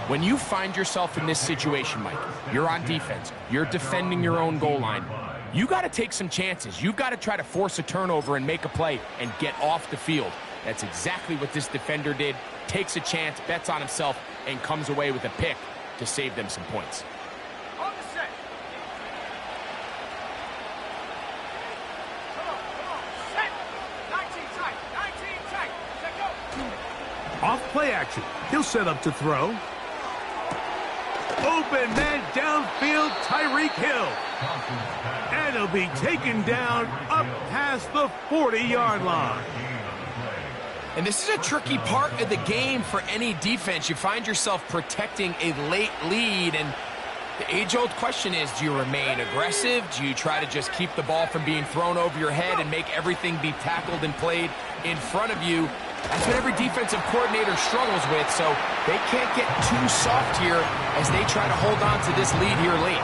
When you find yourself in this situation, Mike, you're on defense, you're defending your own goal line, you got to take some chances. You've got to try to force a turnover and make a play and get off the field. That's exactly what this defender did. Takes a chance, bets on himself, and comes away with a pick to save them some points. Off play action. He'll set up to throw. Open man downfield, Tyreek Hill. And he'll be taken down up past the 40-yard line. And this is a tricky part of the game for any defense. You find yourself protecting a late lead, and the age-old question is, do you remain aggressive? Do you try to just keep the ball from being thrown over your head and make everything be tackled and played in front of you? That's what every defensive coordinator struggles with, so they can't get too soft here as they try to hold on to this lead here late.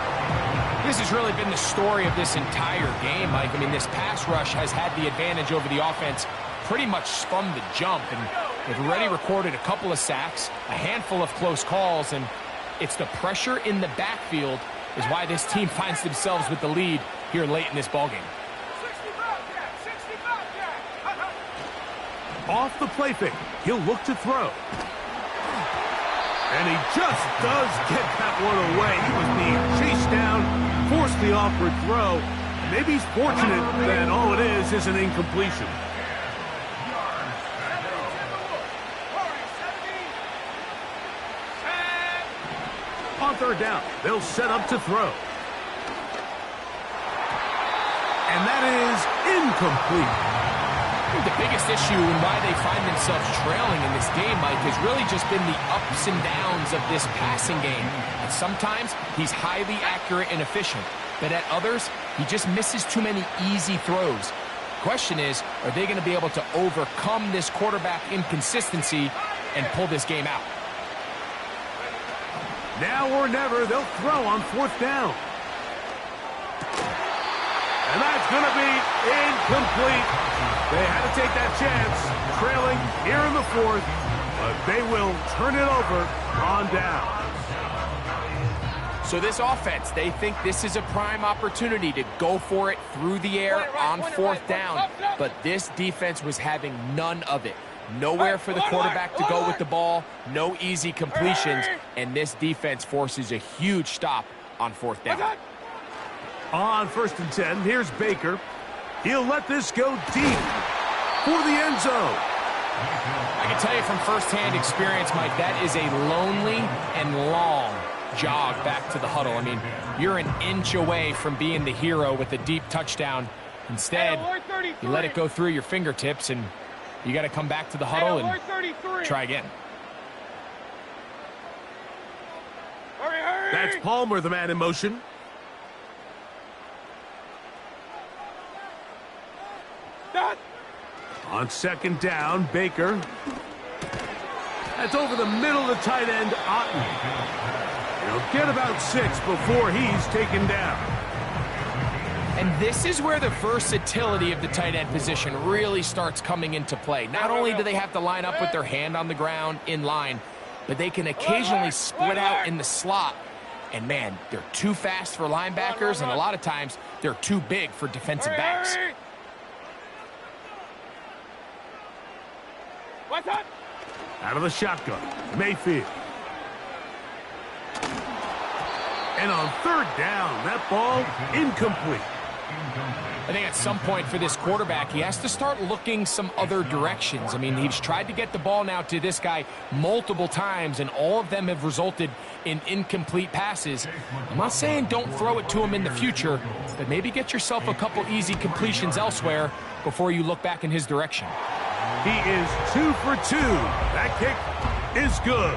This has really been the story of this entire game, Mike. I mean, this pass rush has had the advantage over the offense pretty much from the jump, and they've already recorded a couple of sacks, a handful of close calls, and it's the pressure in the backfield is why this team finds themselves with the lead here late in this ballgame. Off the play fake, he'll look to throw. And he just does get that one away. He was being chased down, forced the awkward throw. Maybe he's fortunate that all it is an incompletion. On third down, they'll set up to throw. And that is incomplete. I think the biggest issue and why they find themselves trailing in this game, Mike, has really just been the ups and downs of this passing game. And sometimes he's highly accurate and efficient, but at others, he just misses too many easy throws. Question is, are they going to be able to overcome this quarterback inconsistency and pull this game out? Now or never, they'll throw on fourth down. And that's going to be incomplete. They had to take that chance, trailing here in the fourth, but they will turn it over on down. So this offense, they think this is a prime opportunity to go for it through the air on fourth down, but this defense was having none of it. Nowhere for the quarterback to go with the ball, no easy completions, and this defense forces a huge stop on fourth down. On 1st and 10, here's Baker. He'll let this go deep for the end zone. I can tell you from firsthand experience, Mike, that is a lonely and long jog back to the huddle. I mean, you're an inch away from being the hero with a deep touchdown. Instead, you let it go through your fingertips, and you got to come back to the huddle and try again. That's Palmer, the man in motion. On second down, Baker. That's over the middle of the tight end, Otten. He'll get about 6 before he's taken down. And this is where the versatility of the tight end position really starts coming into play. Not only do they have to line up with their hand on the ground in line, but they can occasionally split out in the slot. And, man, they're too fast for linebackers, and a lot of times they're too big for defensive backs. Out of the shotgun, Mayfield. And on third down, that ball incomplete. I think at some point for this quarterback, he has to start looking some other directions. I mean, he's tried to get the ball now to this guy multiple times, and all of them have resulted in incomplete passes. I'm not saying don't throw it to him in the future, but maybe get yourself a couple easy completions elsewhere before you look back in his direction. He is 2 for 2. That kick is good.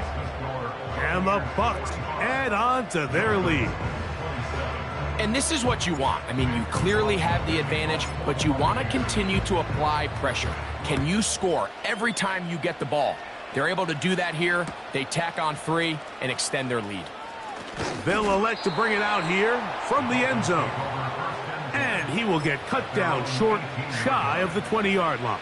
And the Bucs add on to their lead. And this is what you want. I mean, you clearly have the advantage, but you want to continue to apply pressure. Can you score every time you get the ball? They're able to do that here. They tack on 3 and extend their lead. They'll elect to bring it out here from the end zone. And he will get cut down short, shy of the 20-yard line.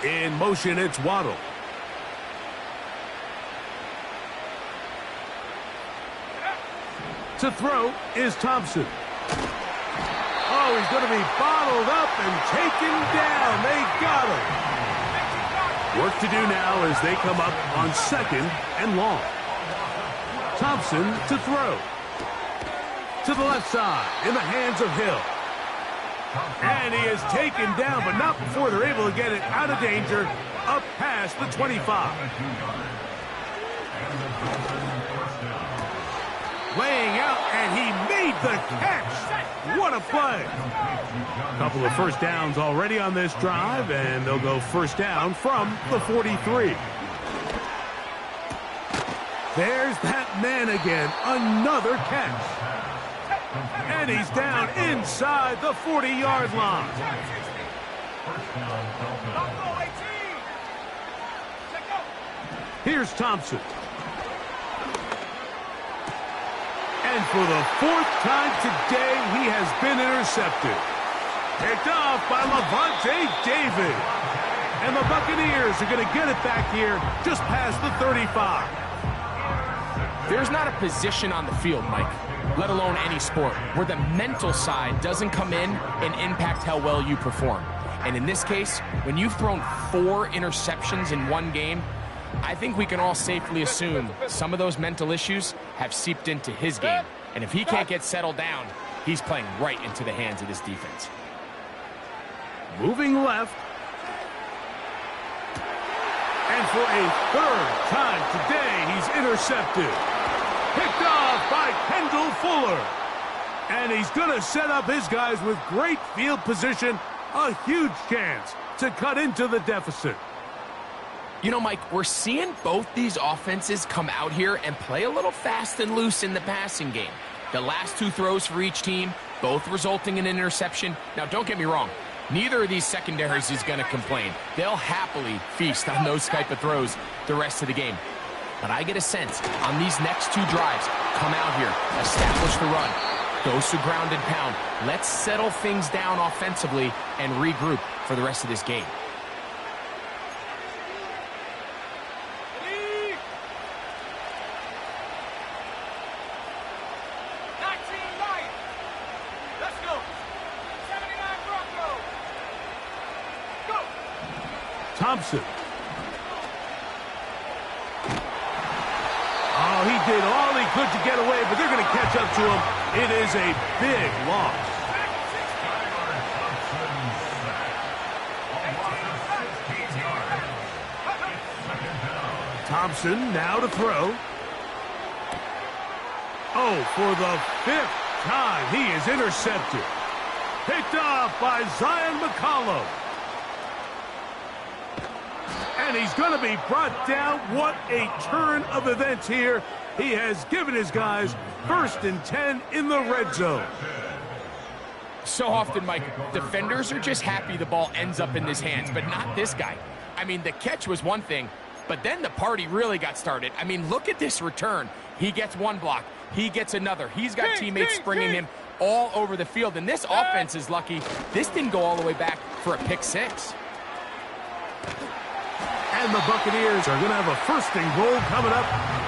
In motion, it's Waddle. To throw is Thompson. Oh, he's going to be bottled up and taken down. They got him. Work to do now as they come up on 2nd and long. Thompson to throw. To the left side in the hands of Hill. And he is taken down, but not before they're able to get it out of danger up past the 25. Laying out, and he made the catch. What a play. Couple of first downs already on this drive, and they'll go first down from the 43. There's that man again. Another catch. And he's down inside the 40-yard line. Here's Thompson. And for the 4th time today, he has been intercepted. Picked off by Lavonte David. And the Buccaneers are going to get it back here just past the 35. There's not a position on the field, Mike, let alone any sport, where the mental side doesn't come in and impact how well you perform. And in this case, when you've thrown 4 interceptions in one game, I think we can all safely assume some of those mental issues have seeped into his game. And if he can't get settled down, he's playing right into the hands of this defense. Moving left. And for a 3rd time today, he's intercepted. Picked off by Kendall Fuller. And he's going to set up his guys with great field position. A huge chance to cut into the deficit. You know, Mike, we're seeing both these offenses come out here and play a little fast and loose in the passing game. The last 2 throws for each team, both resulting in an interception. Now, don't get me wrong. Neither of these secondaries is going to complain. They'll happily feast on those type of throws the rest of the game. But I get a sense on these next 2 drives, come out here, establish the run, dose of ground and pound. Let's settle things down offensively and regroup for the rest of this game. Thompson. Oh, he did all he could to get away, but they're going to catch up to him. It is a big loss. Thompson now to throw. Oh, for the 5th time, he is intercepted. Picked off by Zion McCollum. And he's going to be brought down. What a turn of events here. He has given his guys 1st and 10 in the red zone. So often, Mike, defenders are just happy the ball ends up in his hands, but not this guy. I mean, the catch was one thing, but then the party really got started. I mean, look at this return. He gets one block. He gets another. He's got teammates springing him all over the field, and this offense is lucky. This didn't go all the way back for a pick 6. And the Buccaneers are going to have a 1st and goal coming up.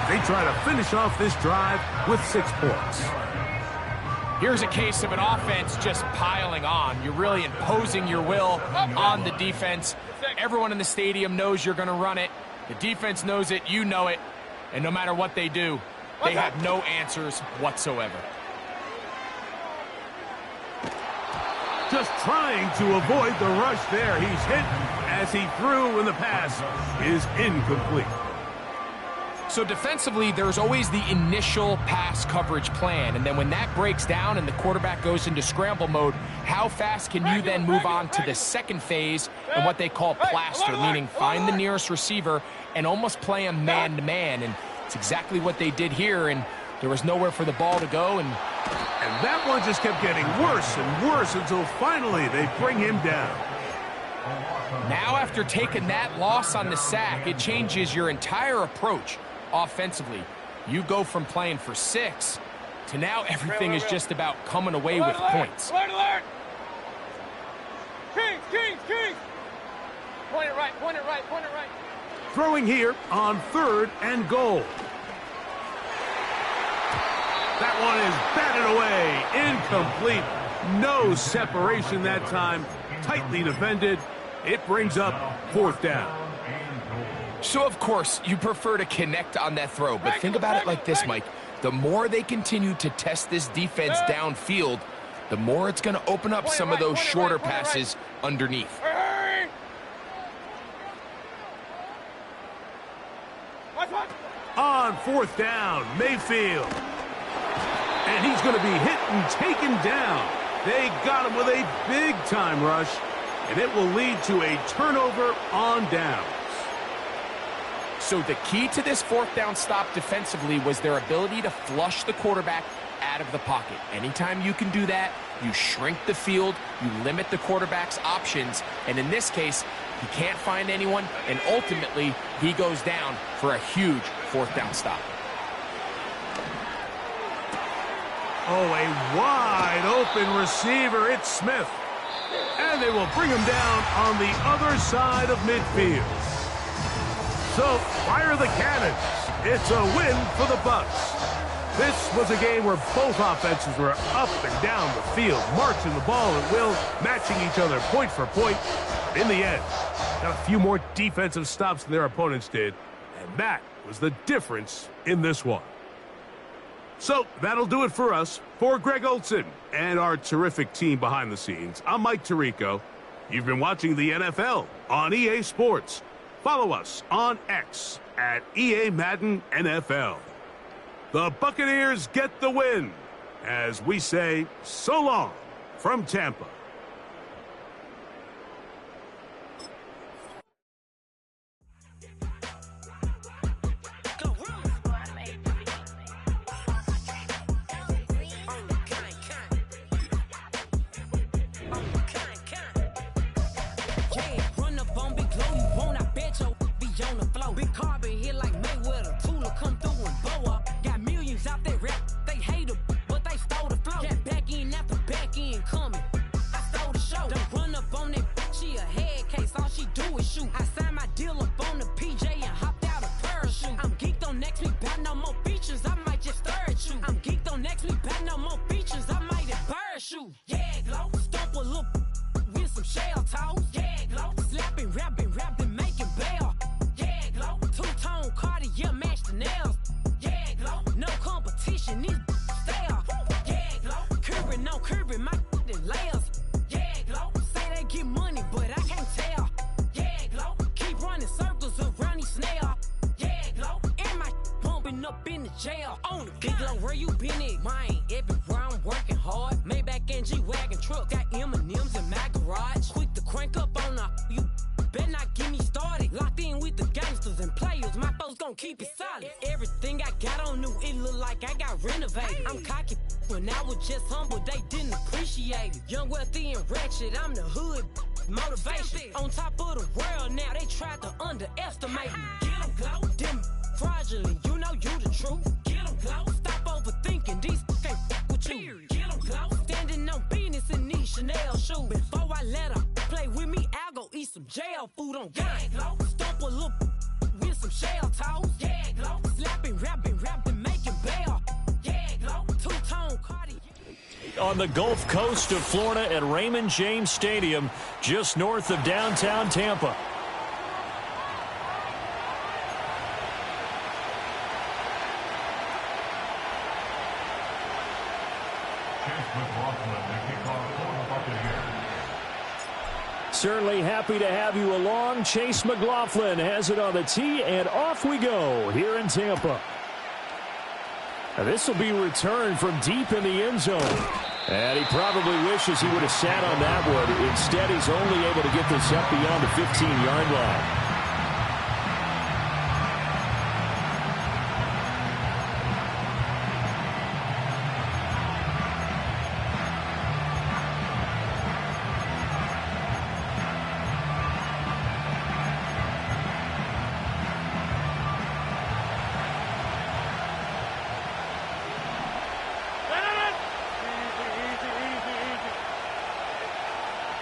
They try to finish off this drive with 6 points. Here's a case of an offense just piling on. You're really imposing your will on the defense. Everyone in the stadium knows you're going to run it. The defense knows it. You know it. And no matter what they do, they have no answers whatsoever. Just trying to avoid the rush there. He's hit as he threw, and the pass is incomplete. So defensively, there's always the initial pass coverage plan, and then when that breaks down and the quarterback goes into scramble mode, how fast can you then move on to the second phase and what they call plaster, meaning find the nearest receiver and almost play him man-to-man, and it's exactly what they did here, and there was nowhere for the ball to go, and that one just kept getting worse and worse until finally they bring him down. Now after taking that loss on the sack, it changes your entire approach offensively. You go from playing for 6 to now everything is just about coming away with points. Alert! Kings! Point it right. Throwing here on 3rd and goal. That one is batted away. Incomplete. No separation that time. Tightly defended. It brings up 4th down. So, of course, you prefer to connect on that throw, but think about it like this, Mike. The more they continue to test this defense downfield, the more it's going to open up some of those shorter passes underneath. Hurry! On 4th down, Mayfield. And he's going to be hit and taken down. They got him with a big-time rush, and it will lead to a turnover on downs. So the key to this 4th down stop defensively was their ability to flush the quarterback out of the pocket. Anytime you can do that, you shrink the field, you limit the quarterback's options, and in this case, he can't find anyone, and ultimately, he goes down for a huge 4th down stop. Oh, a wide-open receiver. It's Smith. And they will bring him down on the other side of midfield. So, fire the cannons. It's a win for the Bucs. This was a game where both offenses were up and down the field, marching the ball at will, matching each other point for point. But in the end, got a few more defensive stops than their opponents did, and that was the difference in this one. So, that'll do it for us. For Greg Olsen and our terrific team behind the scenes, I'm Mike Tirico. You've been watching the NFL on EA Sports. Follow us on X at EA Madden NFL. The Buccaneers get the win as we say so long from Tampa. Big carbon hit like Mayweather. Tula come through and blow up. Got millions out there rap. They hate her, but they stole the flow. Got back in after back in coming. I stole the show. Don't run up on that. She a head case. All she do is shoot. I signed my deal up on the PJ and hopped out a parachute. I'm geeked on next week. Back no more features. I might just stare at you. I'm geeked on next week. Back no more features. I might embarrass you. Yeah, glow. Stomp a little with some shell toes. Yeah, glow. Slapping, rapping, making bail. Two-tone Cartier match the nails. Yeah, glow. No competition, these stale. Yeah, glow. Curbing, no curbing, my layers. Yeah, glow. Say they get money, but I can't tell. Yeah, glow. Keep running circles around these snail. Yeah, glow. And my bumping up in the jail. On the big glow, where you been at? Mine, everywhere I'm working hard. Maybach and G-Wagon truck. Got M&M's in my garage. Quick to crank up on the you. Better not get me started. Locked in with the gangsters and players. My folks gon' keep it solid. Everything I got on new, it look like I got renovated. I'm cocky when I was just humble, they didn't appreciate it. Young, wealthy, and ratchet, I'm the hood motivation. On top of the world now, they tried to underestimate me. Get 'em, glow. Them fraudulent, you know you the truth. Get 'em, glow. Stop overthinking, these can't with you. Get 'em, glow. Standing on business in these Chanel shoes. Before I let her play with me, I'll go eat some jail food on gang. Stomp a little with some shell toes. Yeah, glow. Slapping, rapping, making bail. Yeah, glow. Two-tone Cardi. On the Gulf Coast of Florida at Raymond James Stadium, just north of downtown Tampa. Certainly happy to have you along. Chase McLaughlin has it on the tee, and off we go here in Tampa. Now this will be returned from deep in the end zone. And he probably wishes he would have sat on that one. Instead, he's only able to get this up beyond the 15-yard line.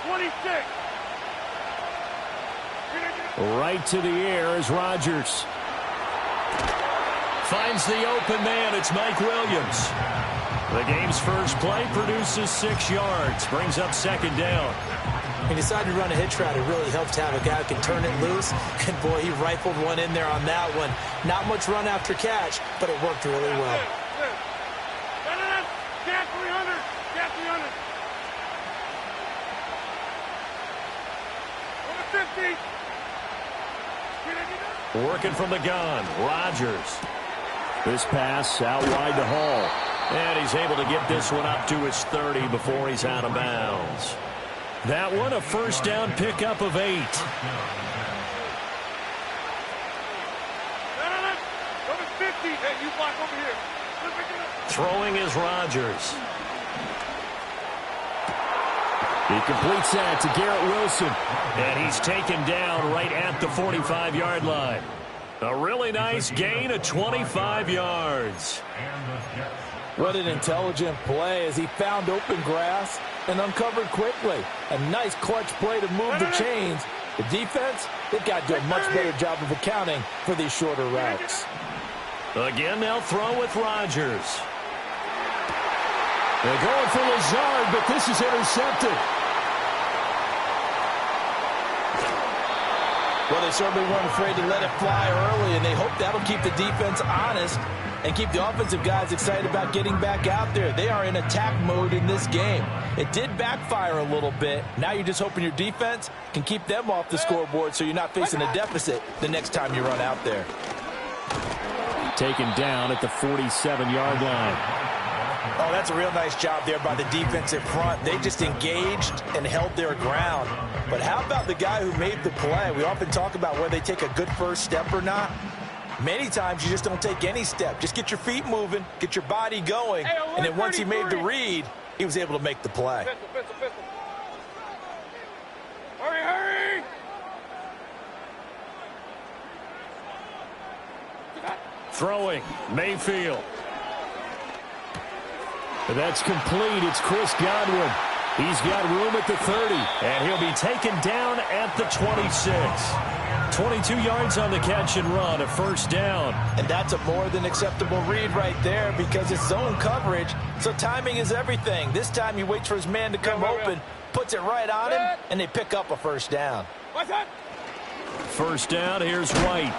26. Right to the air is Rodgers. Finds the open man. It's Mike Williams. The game's first play produces 6 yards. Brings up second down. He decided to run a hitch route. It really helps to have a guy who can turn it loose. And, boy, he rifled one in there on that one. Not much run after catch, but it worked really well. Cat 300. Cat 300. Over 50. Working from the gun. Rodgers. This pass out wide to Hall. And he's able to get this one up to his 30 before he's out of bounds. That one a first down pickup of 8. Over 50. Hey, you block over here. Throwing is Rodgers. He completes that to Garrett Wilson. And he's taken down right at the 45-yard line. A really nice gain of 25 yards. What an intelligent play as he found open grass and uncovered quickly. A nice clutch play to move the chains. The defense, they've got to do a much better job of accounting for these shorter routes. Again, they'll throw with Rodgers. They're going for Lazard, but this is intercepted. Well, they certainly weren't afraid to let it fly early, and they hope that'll keep the defense honest and keep the offensive guys excited about getting back out there. They are in attack mode in this game. It did backfire a little bit. Now you're just hoping your defense can keep them off the scoreboard so you're not facing a deficit the next time you run out there. Taken down at the 47-yard line. Oh, that's a real nice job there by the defensive front. They just engaged and held their ground. But how about the guy who made the play? We often talk about whether they take a good first step or not. Many times you just don't take any step. Just get your feet moving, get your body going, and then once he made the read, he was able to make the play. Pistol. Hurry! Throwing, Mayfield. That's complete. It's Chris Godwin. He's got room at the 30, and he'll be taken down at the 26. 22 yards on the catch and run, a first down. And that's a more than acceptable read right there because it's zone coverage, so timing is everything. This time he waits for his man to come open, puts it right on him, and they pick up a first down. First down, here's White.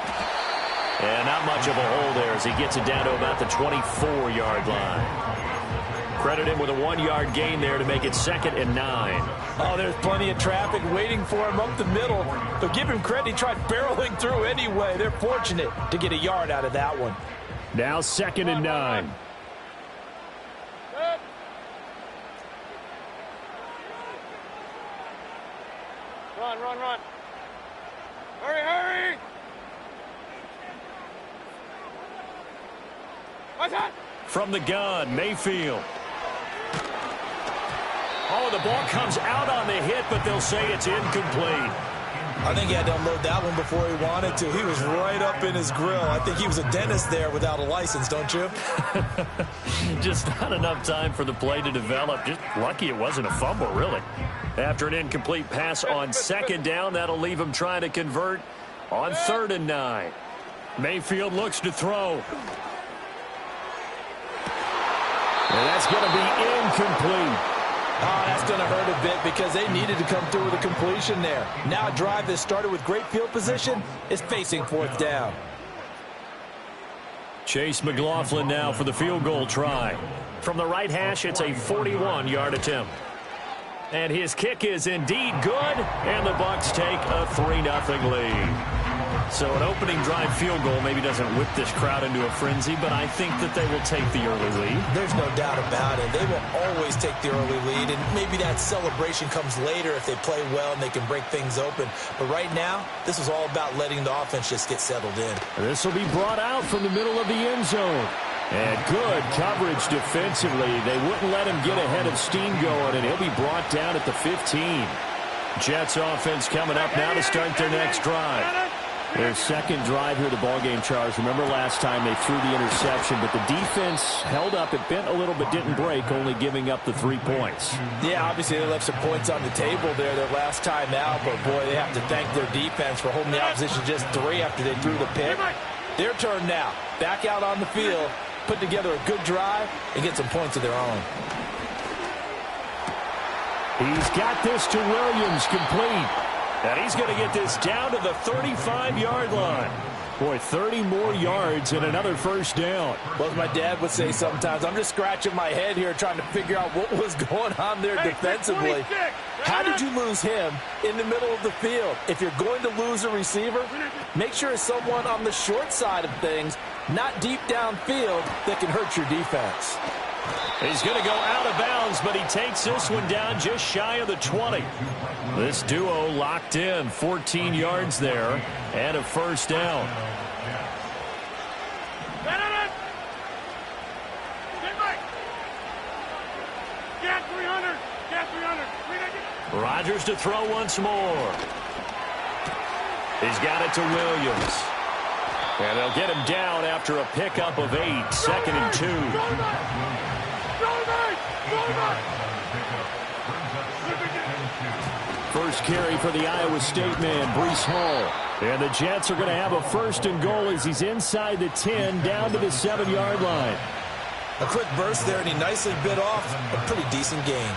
And not much of a hole there as he gets it down to about the 24-yard line. Credit him with a 1-yard gain there to make it 2nd and 9. Oh, there's plenty of traffic waiting for him up the middle. But give him credit, he tried barreling through anyway. They're fortunate to get a yard out of that one. Now 2nd and 9. Run. Hurry! What's that? From the gun, Mayfield. Oh, the ball comes out on the hit, but they'll say it's incomplete. I think he had to unload that one before he wanted to. He was right up in his grill. I think he was a dentist there without a license, don't you? Just not enough time for the play to develop. Just lucky it wasn't a fumble, really. After an incomplete pass on 2nd down, that'll leave him trying to convert on 3rd and 9. Mayfield looks to throw. And that's going to be incomplete. Oh, that's going to hurt a bit because they needed to come through with a completion there. Now a drive that started with great field position is facing 4th down. Chase McLaughlin now for the field goal try. From the right hash, it's a 41-yard attempt. And his kick is indeed good, and the Bucs take a 3-0 lead. So an opening drive field goal maybe doesn't whip this crowd into a frenzy, but I think that they will take the early lead. There's no doubt about it. They will always take the early lead, and maybe that celebration comes later if they play well and they can break things open. But right now, this is all about letting the offense just get settled in. This will be brought out from the middle of the end zone. And good coverage defensively. They wouldn't let him get ahead of steam going, and he'll be brought down at the 15. Jets offense coming up now to start their next drive. Their second drive here, the ballgame, Charles. Remember last time they threw the interception, but the defense held up. It bent a little but didn't break, only giving up the 3 points. Yeah, obviously they left some points on the table there their last time out, but boy, they have to thank their defense for holding the opposition just 3 after they threw the pick. Their turn now. Back out on the field, put together a good drive, and get some points of their own. He's got this to Williams, complete. And he's going to get this down to the 35-yard line. Boy, 30 more yards and another first down. Well, as my dad would say sometimes, I'm just scratching my head here trying to figure out what was going on there defensively. How did you lose him in the middle of the field? If you're going to lose a receiver, make sure it's someone on the short side of things, not deep downfield, that can hurt your defense. He's going to go out of bounds, but he takes this one down just shy of the 20. This duo locked in, 14 yards there, and a first down. Rodgers to throw once more. He's got it to Williams. And they'll get him down after a pickup of 8, 2nd and 2. First carry for the Iowa State man, Breece Hall. And the Jets are going to have a 1st and goal as he's inside the 10, down to the 7-yard line. A quick burst there, and he nicely bit off a pretty decent gain.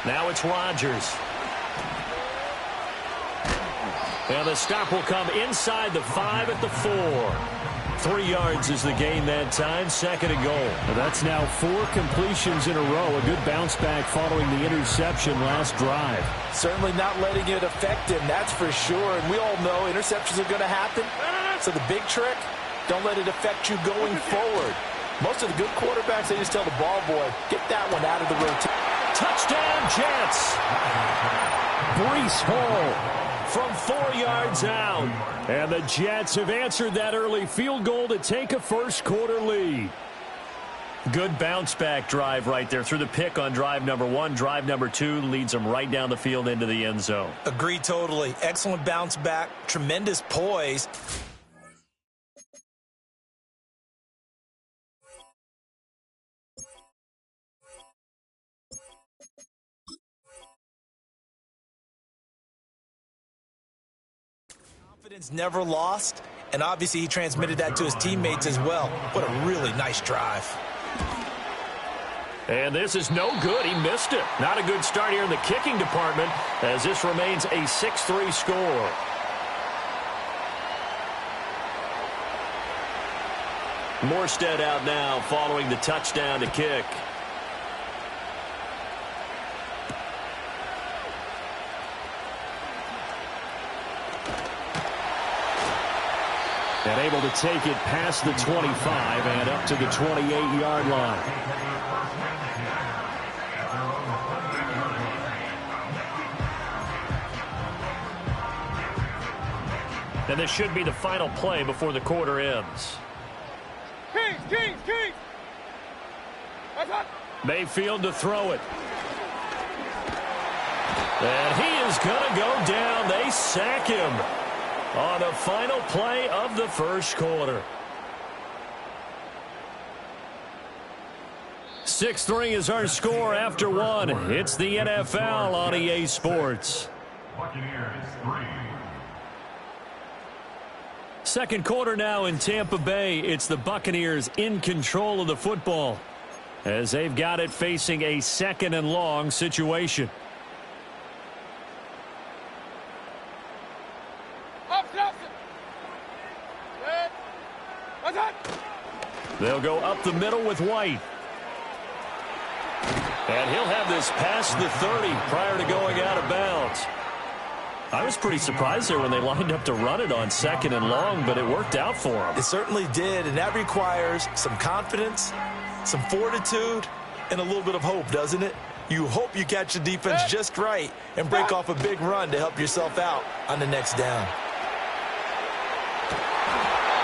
Now it's Rodgers. And the stop will come inside the 5 at the 4. 3 yards is the gain that time, 2nd and goal. That's now 4 completions in a row. A good bounce back following the interception last drive. Certainly not letting it affect him, that's for sure. And we all know interceptions are going to happen. So the big trick, don't let it affect you going forward. Most of the good quarterbacks, they just tell the ball boy, get that one out of the rotation. Touchdown, Jets! Breece Hall from 4 yards out. And the Jets have answered that early field goal to take a first-quarter lead. Good bounce-back drive right there through the pick on drive number 1. Drive number 2 leads them right down the field into the end zone. Agreed totally. Excellent bounce back. Tremendous poise. Confidence never lost, and obviously he transmitted that to his teammates as well. What a really nice drive. And this is no good. He missed it. Not a good start here in the kicking department as this remains a 6-3 score. Morstead out now following the touchdown to kick. And able to take it past the 25 and up to the 28-yard line. And this should be the final play before the quarter ends. Kings! Mayfield to throw it. And he is going to go down. They sack him on the final play of the first quarter. 6-3 is our score after 1. It's the NFL on EA Sports. Buccaneers 3. Second quarter now in Tampa Bay. It's the Buccaneers in control of the football as they've got it facing a 2nd and long situation. They'll go up the middle with White. And he'll have this past the 30 prior to going out of bounds. I was pretty surprised there when they lined up to run it on 2nd and long, but it worked out for them. It certainly did, and that requires some confidence, some fortitude, and a little bit of hope, doesn't it? You hope you catch the defense just right and break off a big run to help yourself out on the next down.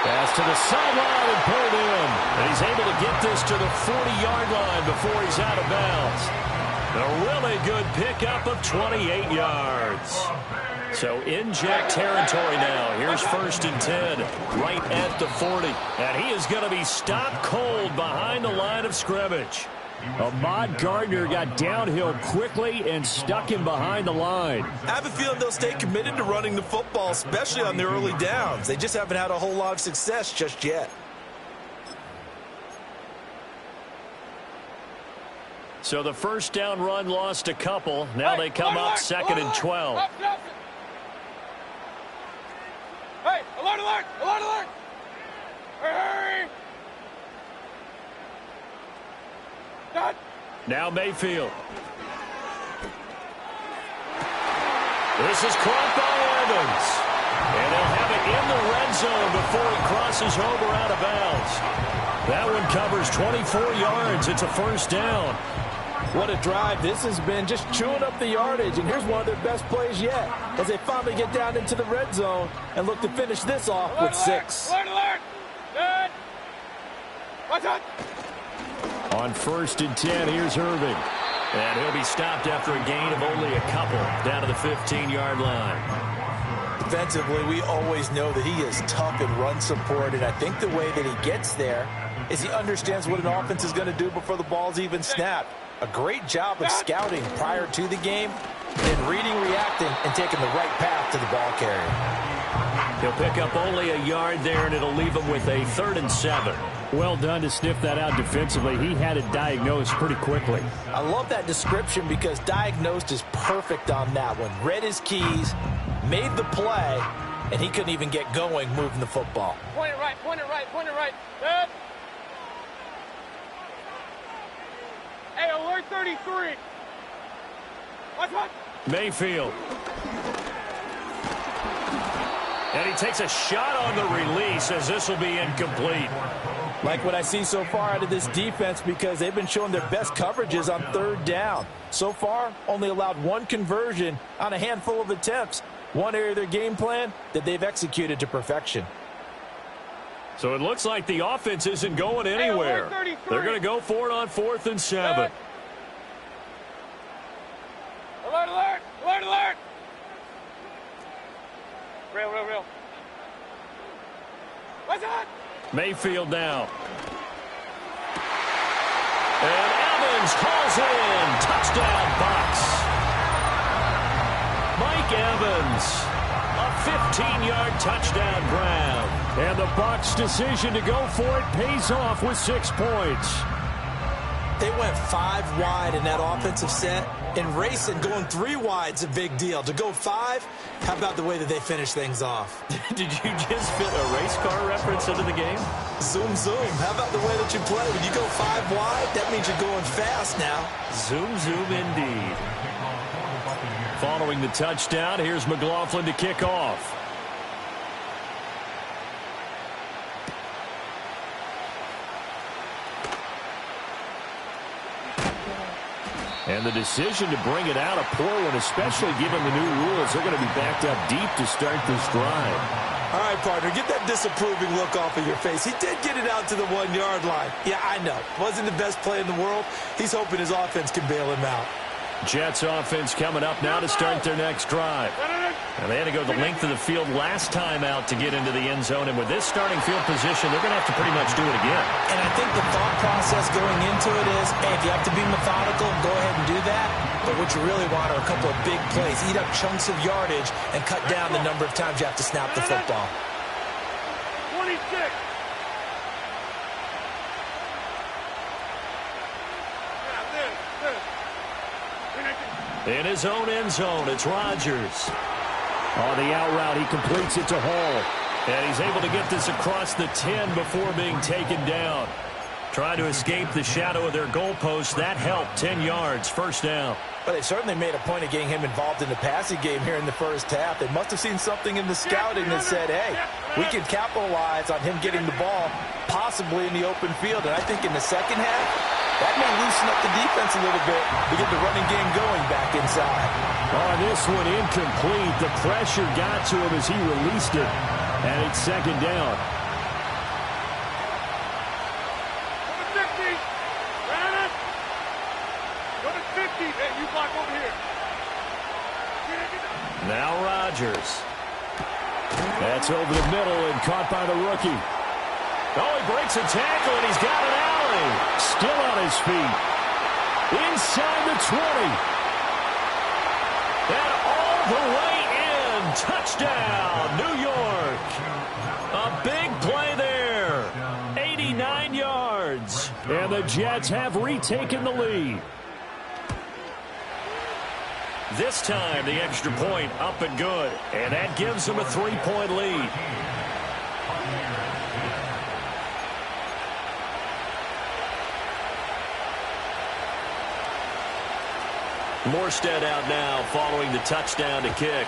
Pass to the sideline and pulled in. And he's able to get this to the 40-yard line before he's out of bounds. A really good pickup of 28 yards. So inject territory now. Here's 1st and 10, right at the 40. And he is going to be stopped cold behind the line of scrimmage. Ahmad Gardner got downhill quickly and stuck him behind the line. I have a feeling they'll stay committed to running the football, especially on their early downs. They just haven't had a whole lot of success just yet. So the first down run lost a couple. Now they come up 2nd and 12. Hey, alert, alert, alert, alert! Hurry! Done. Now Mayfield. This is caught by Evans. And they'll have it in the red zone before he crosses over out of bounds. That one covers 24 yards. It's a 1st down. What a drive this has been, just chewing up the yardage. And here's one of their best plays yet as they finally get down into the red zone and look to finish this off with 6. Alert, alert! Good! Watch out! On 1st and 10, here's Irving. And he'll be stopped after a gain of only a couple down to the 15-yard line. Defensively, we always know that he is tough in run support, and I think the way that he gets there is he understands what an offense is going to do before the ball's even snapped. A great job of scouting prior to the game, then reading, reacting, and taking the right path to the ball carrier. He'll pick up only a yard there, and it'll leave him with a 3rd and 7. Well done to sniff that out defensively. He had it diagnosed pretty quickly. I love that description because diagnosed is perfect on that one. Read his keys, made the play, and he couldn't even get going moving the football. Point it right, point it right, point it right. Good. Hey, alert 33. Watch out. Mayfield. And he takes a shot on the release as this will be incomplete. Like what I see so far out of this defense because they've been showing their best coverages on 3rd down. So far, only allowed 1 conversion on a handful of attempts. One area of their game plan that they've executed to perfection. So it looks like the offense isn't going anywhere. They're going to go for it on 4th and 7. Alert, alert, alert, alert. Real, real, real. What's that? Mayfield now. And Evans calls in. Touchdown, Bucs. Mike Evans. A 15-yard touchdown grab. And the Bucs' decision to go for it pays off with 6 points. They went 5 wide in that offensive set. And racing, going 3 wide's a big deal. To go 5, how about the way that they finish things off? Did you just fit a race car reference into the game? Zoom, zoom. How about the way that you play? When you go 5 wide, that means you're going fast now. Zoom, zoom indeed. Following the touchdown, here's McLaughlin to kick off. And the decision to bring it out, a poor one, especially given the new rules. They're going to be backed up deep to start this drive. All right, partner, get that disapproving look off of your face. He did get it out to the 1-yard line. Yeah, I know. Wasn't the best play in the world. He's hoping his offense can bail him out. Jets offense coming up now to start their next drive. And they had to go the length of the field last time out to get into the end zone. And with this starting field position, they're going to have to pretty much do it again. And I think the thought process going into it is, hey, if you have to be methodical, go ahead and do that. But what you really want are a couple of big plays. Eat up chunks of yardage and cut down the number of times you have to snap the football. 26. In his own end zone, it's Rodgers. On the out route, he completes it to Hall. And he's able to get this across the 10 before being taken down. Trying to escape the shadow of their goalpost. That helped. 10 yards, 1st down. But they certainly made a point of getting him involved in the passing game here in the first half. They must have seen something in the scouting that said, hey, we can capitalize on him getting the ball possibly in the open field. And I think in the second half, that may loosen up the defense a little bit to get the running game going back inside. On this one, incomplete. The pressure got to him as he released it. And it's 2nd down. Now Rodgers. That's over the middle and caught by the rookie. Oh, he breaks a tackle, and he's got an alley. Still on his feet. Inside the 20. And all the way in. Touchdown, New York. A big play there. 89 yards. And the Jets have retaken the lead. This time, the extra point up and good. And that gives them a 3-point lead. Morstead out now following the touchdown to kick.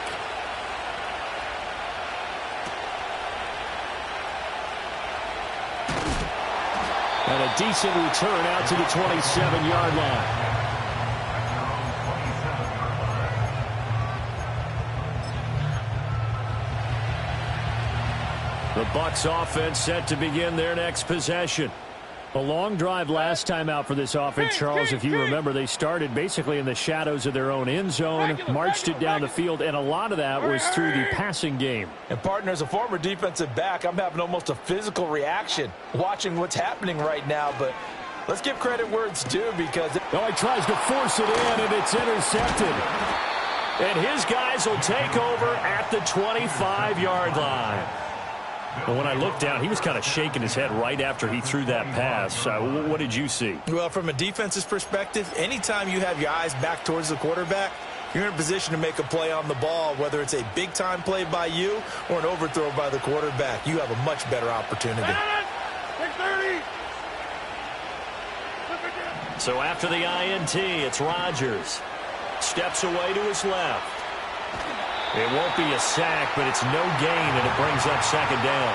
And a decent return out to the 27-yard line. The Bucs offense set to begin their next possession. A long drive last time out for this offense, Charles. If you remember, they started basically in the shadows of their own end zone, marched it down the field, and a lot of that was through the passing game. And, partner, as a former defensive back, I'm having almost a physical reaction watching what's happening right now. But let's give credit where it's due because... Oh, he tries to force it in, and it's intercepted. And his guys will take over at the 25-yard line. But when I looked down, he was kind of shaking his head right after he threw that pass. What did you see? Well, from a defense's perspective, anytime you have your eyes back towards the quarterback, you're in a position to make a play on the ball, whether it's a big-time play by you or an overthrow by the quarterback. You have a much better opportunity. So after the INT, it's Rodgers. Steps away to his left. It won't be a sack, but it's no gain, and it brings up second down.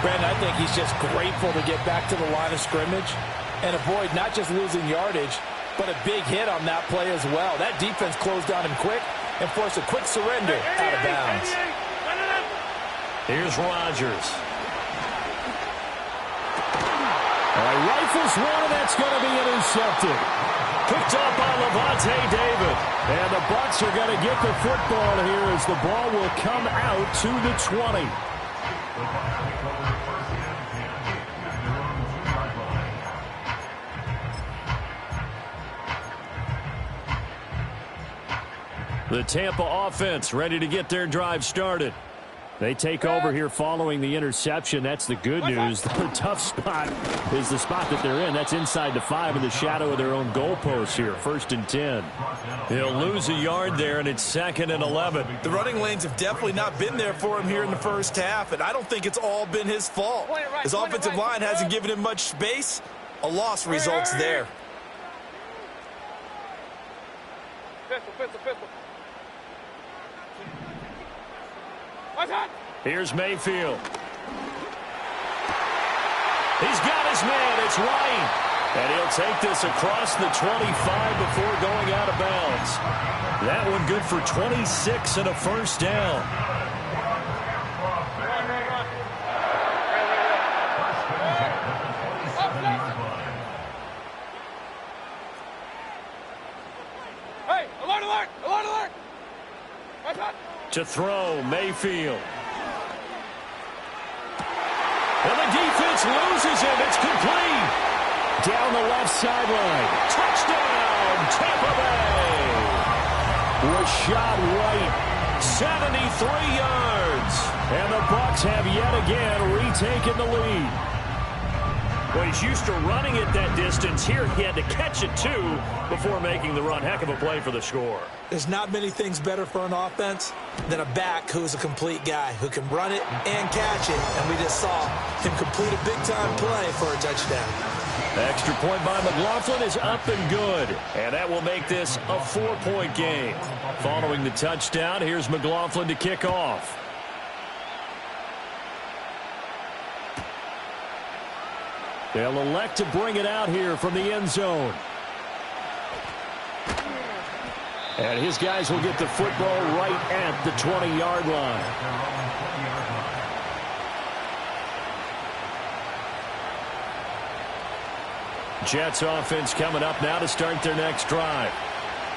Brandon, I think he's just grateful to get back to the line of scrimmage and avoid not just losing yardage, but a big hit on that play as well. That defense closed on him quick and forced a quick surrender out of bounds. Here's Rodgers. Rifles one, and that's going to be intercepted. Picked up by Levante David. And the Bucs are going to get the football here as the ball will come out to the 20. The Tampa offense ready to get their drive started. They take over here following the interception. That's the good news. The tough spot is the spot that they're in. That's inside the 5 in the shadow of their own goalpost here. 1st and 10. He'll lose a yard there, and it's 2nd and 11. The running lanes have definitely not been there for him here in the first half, and I don't think it's all been his fault. His offensive line hasn't given him much space. A loss results there. Pistol. Here's Mayfield. He's got his man. It's White. And he'll take this across the 25 before going out of bounds. That one good for 26 and a first down. Hey, alert! To throw, Mayfield. And the defense loses him. It's complete. Down the left sideline. Touchdown, Tampa Bay. Rachaad White, 73 yards. And the Bucs have yet again retaken the lead. Well, he's used to running it that distance. Here he had to catch it, too, before making the run. Heck of a play for the score. There's not many things better for an offense than a back who's a complete guy who can run it and catch it. And we just saw him complete a big-time play for a touchdown. Extra point by McLaughlin is up and good. And that will make this a 4-point game. Following the touchdown, here's McLaughlin to kick off. They'll elect to bring it out here from the end zone. And his guys will get the football right at the 20-yard line. Jets offense coming up now to start their next drive.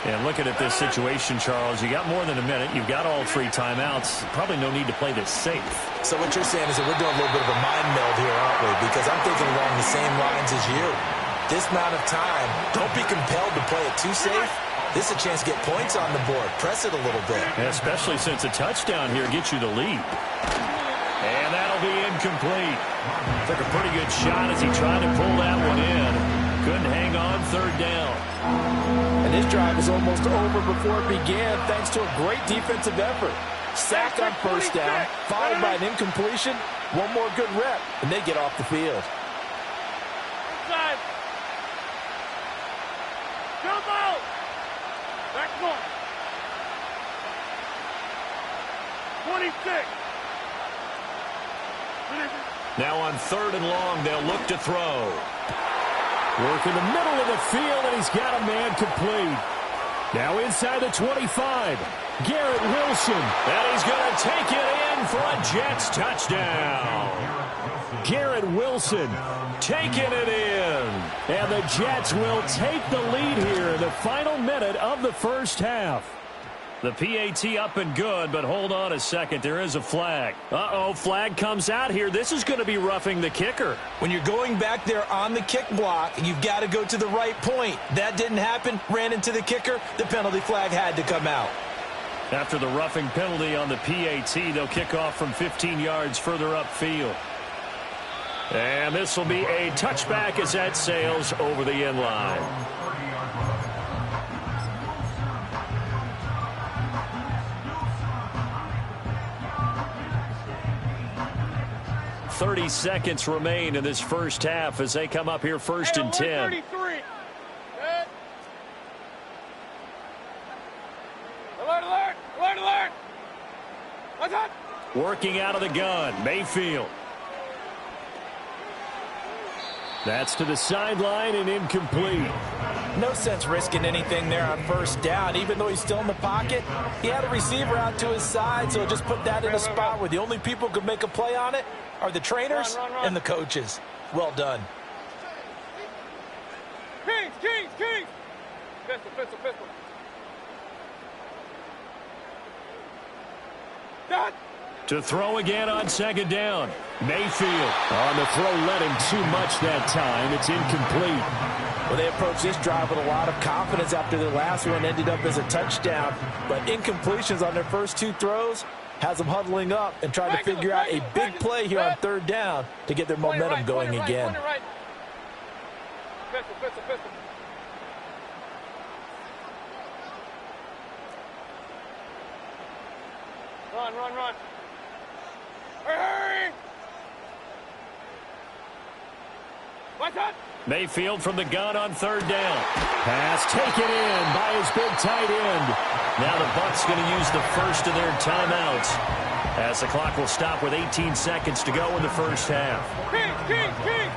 And looking at this situation, Charles, you got more than a minute. You've got all 3 timeouts. Probably no need to play this safe. So what you're saying is that we're doing a little bit of a mind meld here, aren't we? Because I'm thinking along the same lines as you. This amount of time, don't be compelled to play it too safe. This is a chance to get points on the board. Press it a little bit. And especially since a touchdown here gets you the lead. And that'll be incomplete. Took a pretty good shot as he tried to pull that one in. Couldn't hang on 3rd down. And this drive was almost over before it began thanks to a great defensive effort. Sack on 1st down, followed by an incompletion. One more good rep, and they get off the field. Inside. Jump out. Back one. 26. Now on 3rd and long, they'll look to throw. Work in the middle of the field, and he's got a man complete. Now inside the 25, Garrett Wilson. And he's going to take it in for a Jets touchdown. Garrett Wilson taking it in. And the Jets will take the lead here in the final minute of the 1st half. The PAT up and good, but hold on a second. There is a flag. Uh-oh, flag comes out here. This is going to be roughing the kicker. When you're going back there on the kick block, you've got to go to the right point. That didn't happen. Ran into the kicker. The penalty flag had to come out. After the roughing penalty on the PAT, they'll kick off from 15 yards further upfield. And this will be a touchback as that sails over the end line. 30 seconds remain in this 1st half as they come up here 1st and 10. Alert, alert, alert, alert. What's up? Working out of the gun, Mayfield. That's to the sideline and incomplete. No sense risking anything there on 1st down. Even though he's still in the pocket, he had a receiver out to his side, so just put that in a spot where the only people who could make a play on it are the trainers and the coaches. Well done. Kings, Kings, Kings. Pistol, pistol, pistol. Done. To throw again on 2nd down. Mayfield on the throw, led him too much that time. It's incomplete. Well, they approached this drive with a lot of confidence after their last one ended up as a touchdown. But incompletions on their first 2 throws has them huddling up and trying to figure out a big play here on 3rd down to get their momentum going again. Pistol, pistol, pistol. Run, run, run. Hurry, hurry! What's up? Mayfield from the gun on 3rd down. Pass taken in by his big tight end. Now the Bucs going to use the first of their timeouts as the clock will stop with 18 seconds to go in the 1st half. Kings, Kings, Kings!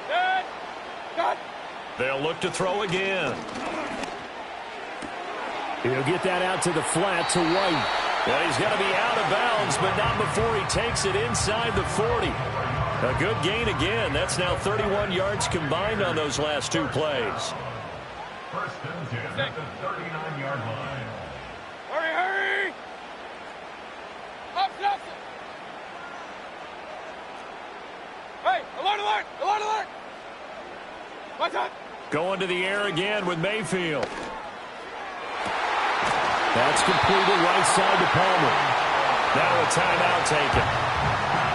Dead! Cut! They'll look to throw again. He'll get that out to the flat to White. Well, he's going to be out of bounds, but not before he takes it inside the 40. A good gain again. That's now 31 yards combined on those last 2 plays. 1st and 10 at the 39-yard line. Hurry, hurry! Up, Nelson! Hey, alert, alert! Alert, alert! What's up? Going to the air again with Mayfield. That's completed right side to Palmer. Now a timeout taken.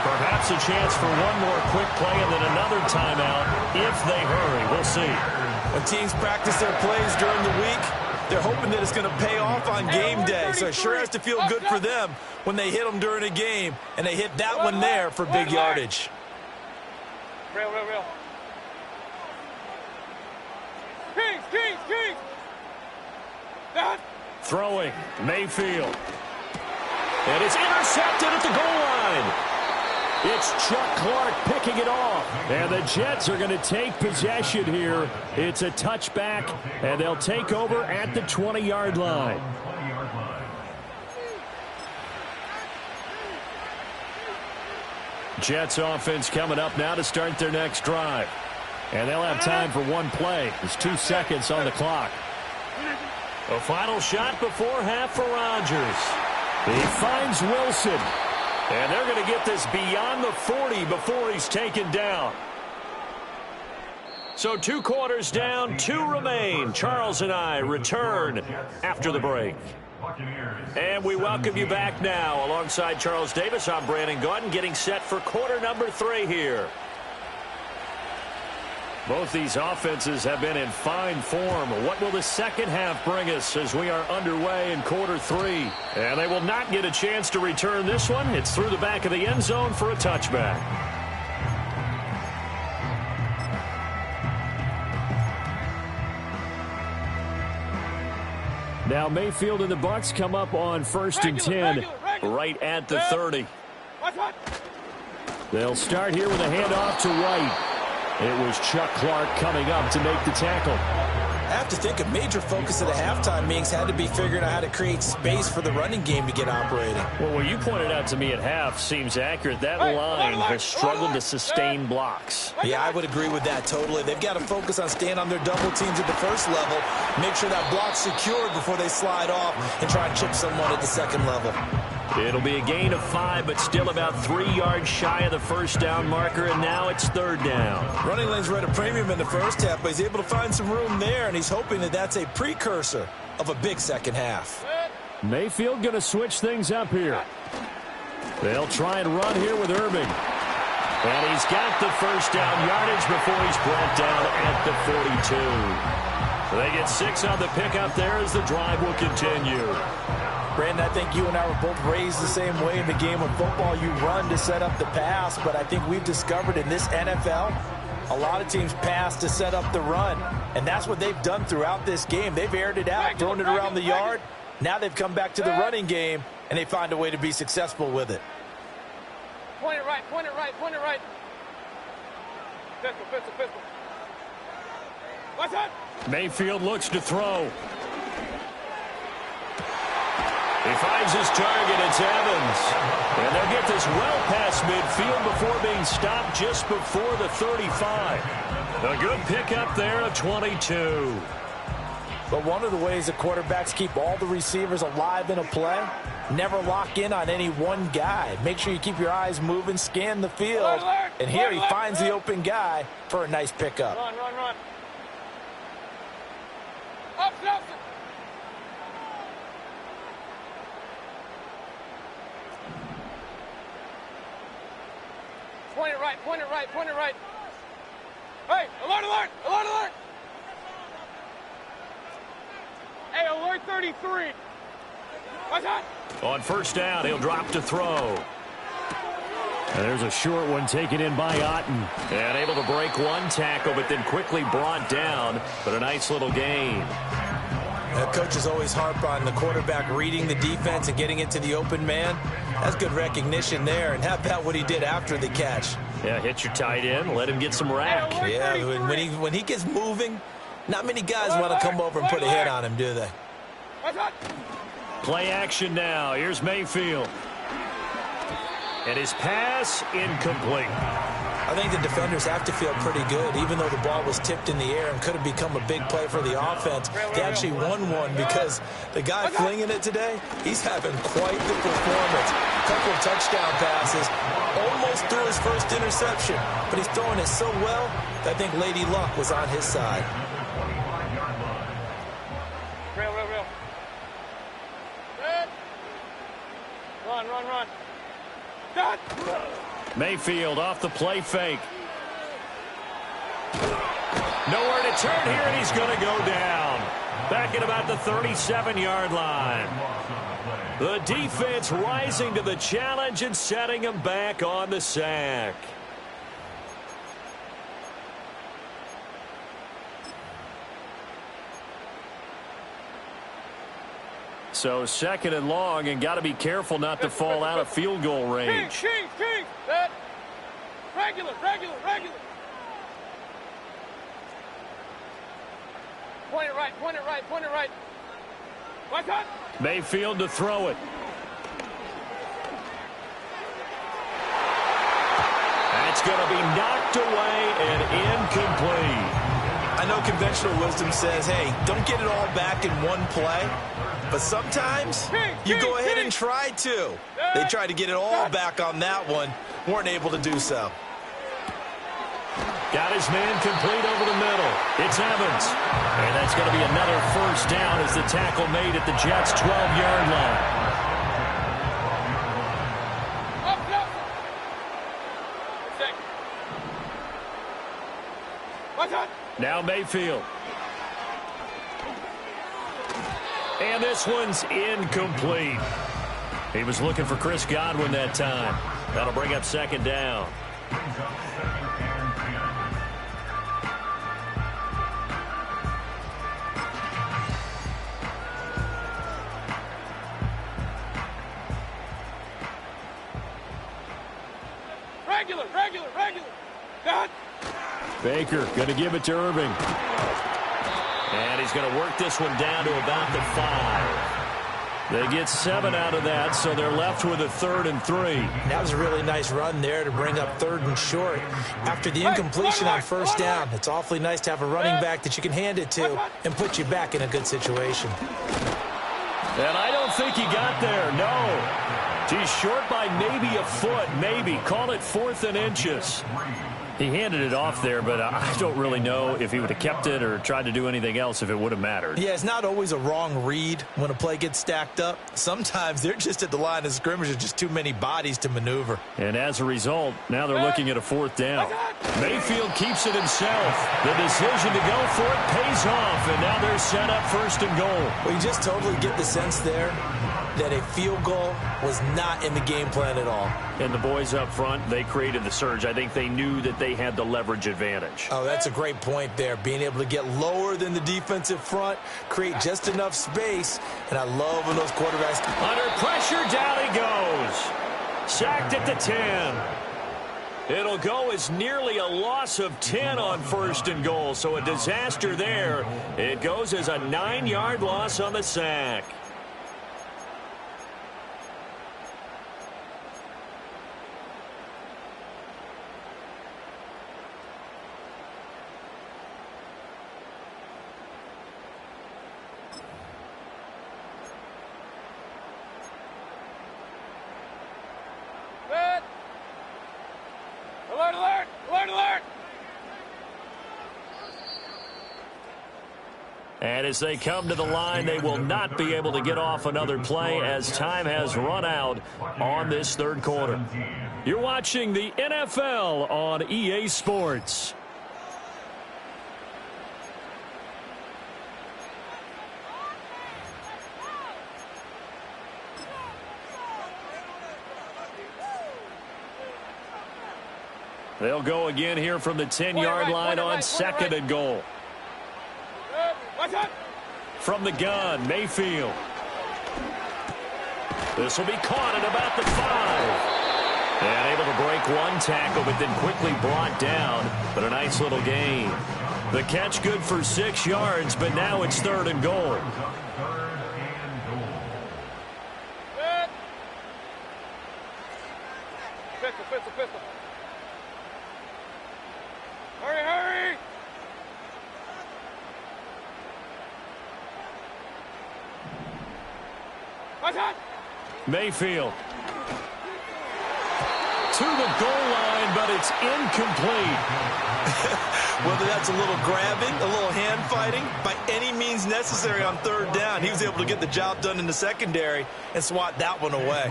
Perhaps a chance for one more quick play and then another timeout if they hurry. We'll see. When teams practice their plays during the week, they're hoping that it's going to pay off on game day. So it sure has to feel good for them when they hit them during a game, and they hit that one there for big yardage. Real, real, real. Kings, Kings, Kings! That. Throwing, Mayfield. And it's intercepted at the goal line. It's Chuck Clark picking it off. And the Jets are going to take possession here. It's a touchback, and they'll take over at the 20-yard line. Jets offense coming up now to start their next drive. And they'll have time for one play. There's 2 seconds on the clock. A final shot before half for Rodgers. He finds Wilson. And they're going to get this beyond the 40 before he's taken down. So 2 quarters down, 2 remain. Charles and I return after the break. And we welcome you back now. Alongside Charles Davis, I'm Brandon Gaudin, getting set for quarter number 3 here. Both these offenses have been in fine form. What will the second half bring us as we are underway in quarter 3? And they will not get a chance to return this one. It's through the back of the end zone for a touchback. Now Mayfield and the Bucs come up on 1st and 10, right at the 30. They'll start here with a handoff to White. It was Chuck Clark coming up to make the tackle. I have to think a major focus of the halftime meetings had to be figuring out how to create space for the running game to get operating. Well, what you pointed out to me at half seems accurate. That line has struggled to sustain blocks. Yeah, I would agree with that totally. They've got to focus on staying on their double teams at the first level, make sure that block's secured before they slide off and try and chip someone at the second level. It'll be a gain of 5, but still about 3 yards shy of the first down marker, and now it's 3rd down. Running lanes were at a premium in the first half, but he's able to find some room there, and he's hoping that that's a precursor of a big second half. Mayfield going to switch things up here. They'll try and run here with Irving. And he's got the first down yardage before he's brought down at the 42. They get 6 on the pickup there as the drive will continue. Brandon, I think you and I were both raised the same way in the game of football. You run to set up the pass, but I think we've discovered in this NFL, a lot of teams pass to set up the run, and that's what they've done throughout this game. They've aired it out, thrown it around the yard. Now they've come back to the running game, and they find a way to be successful with it. Point it right, point it right, point it right. Pistol, pistol, pistol. What's that? Mayfield looks to throw. He finds his target, it's Evans. And they'll get this well past midfield before being stopped just before the 35. A good pickup there of 22. But one of the ways the quarterbacks keep all the receivers alive in a play, never lock in on any one guy. Make sure you keep your eyes moving, scan the field. And here he finds the open guy for a nice pickup. Run, run, run. Up, up. Point it right, point it right, point it right. Hey, alert, alert, alert, alert. Hey, alert 33. What's that? On first down, he'll drop to throw. And there's a short one taken in by Otten. And able to break one tackle, but then quickly brought down. But a nice little gain. Coaches always harp on the quarterback reading the defense and getting into the open man. That's good recognition there. And how about what he did after the catch? Yeah, hit your tight end, let him get some rack. Yeah, when he gets moving, not many guys want to come over and put a hit on him, do they? Play action now. Here's Mayfield. And his pass incomplete. I think the defenders have to feel pretty good, even though the ball was tipped in the air and could have become a big play for the offense. They actually won one because the guy flinging it today, he's having quite the performance. A couple of touchdown passes, almost threw his first interception, but he's throwing it so well that I think Lady Luck was on his side. Real, real, real. Good. Run, run, run. Done. Mayfield off the play fake. Nowhere to turn here, and he's going to go down. Back at about the 37-yard line. The defense rising to the challenge and setting him back on the sack. So 2nd and long, and got to be careful not to fall out of field goal range. King. That. Regular. Point it right. What's that? Mayfield to throw it. That's going to be knocked away and incomplete. I I know conventional wisdom says, hey, don't get it all back in one play. But sometimes you go ahead and try to. They tried to get it all back on that one. Weren't able to do so. Got his man complete over the middle. It's Evans. And that's going to be another first down as the tackle made at the Jets' 12-yard line. Now Mayfield. And this one's incomplete. He was looking for Chris Godwin that time. That'll bring up second down. Regular. God. Baker going to give it to Irving. And he's going to work this one down to about the 5. They get 7 out of that, so they're left with a 3rd and 3. That was a really nice run there to bring up 3rd and short. After the incompletion on first down, it's awfully nice to have a running back that you can hand it to and put you back in a good situation. And I don't think he got there, no. He's short by maybe a foot, maybe. Call it 4th and inches. He handed it off there, but I don't really know if he would have kept it or tried to do anything else if it would have mattered. Yeah, it's not always a wrong read when a play gets stacked up. Sometimes they're just at the line of scrimmage. There's just too many bodies to maneuver. And as a result, now they're looking at a 4th down. Mayfield keeps it himself. The decision to go for it pays off, and now they're set up 1st and goal. Well, you just totally get the sense there that a field goal was not in the game plan at all. And the boys up front, they created the surge. I think they knew that they had the leverage advantage. Oh, that's a great point there. Being able to get lower than the defensive front, create just enough space, and I love when those quarterbacks... Under pressure, down he goes. Sacked at the 10. It'll go as nearly a loss of 10 on 1st and goal, so a disaster there. It goes as a 9-yard loss on the sack. Alert! And as they come to the line, they will not be able to get off another play as time has run out on this 3rd quarter. You're watching the NFL on EA Sports. They'll go again here from the 10-yard line on 2nd and goal. From the gun, Mayfield. This will be caught at about the 5. And able to break one tackle, but then quickly brought down. But a nice little gain. The catch good for 6 yards, but now it's 3rd and goal. Pistol. Hurry! Mayfield. To the goal line, but it's incomplete. Whether that's a little grabbing, a little hand fighting, by any means necessary on 3rd down, he was able to get the job done in the secondary and swat that one away.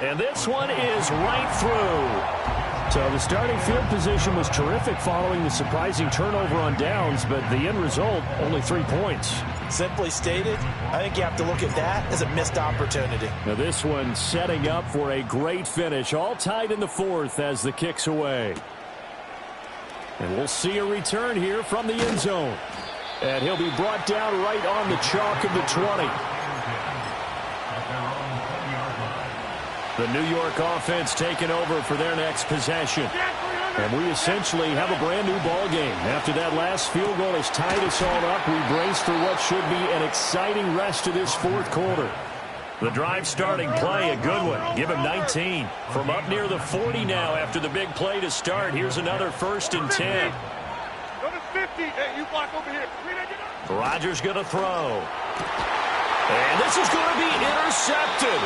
And this one is right through. So the starting field position was terrific following the surprising turnover on downs, but the end result, only 3 points. Simply stated, I think you have to look at that as a missed opportunity. Now this one setting up for a great finish, all tied in the 4th as the kick's away. And we'll see a return here from the end zone. And he'll be brought down right on the chalk of the 20. The New York offense taking over for their next possession. And we essentially have a brand new ball game. After that last field goal has tied us all up, we brace for what should be an exciting rest of this 4th quarter. The drive starting play, a good one. Give him 19. From up near the 40 now after the big play to start. Here's another 1st and 10. Go to 50. Hey, you block over here. Rodgers going to throw. And this is going to be intercepted.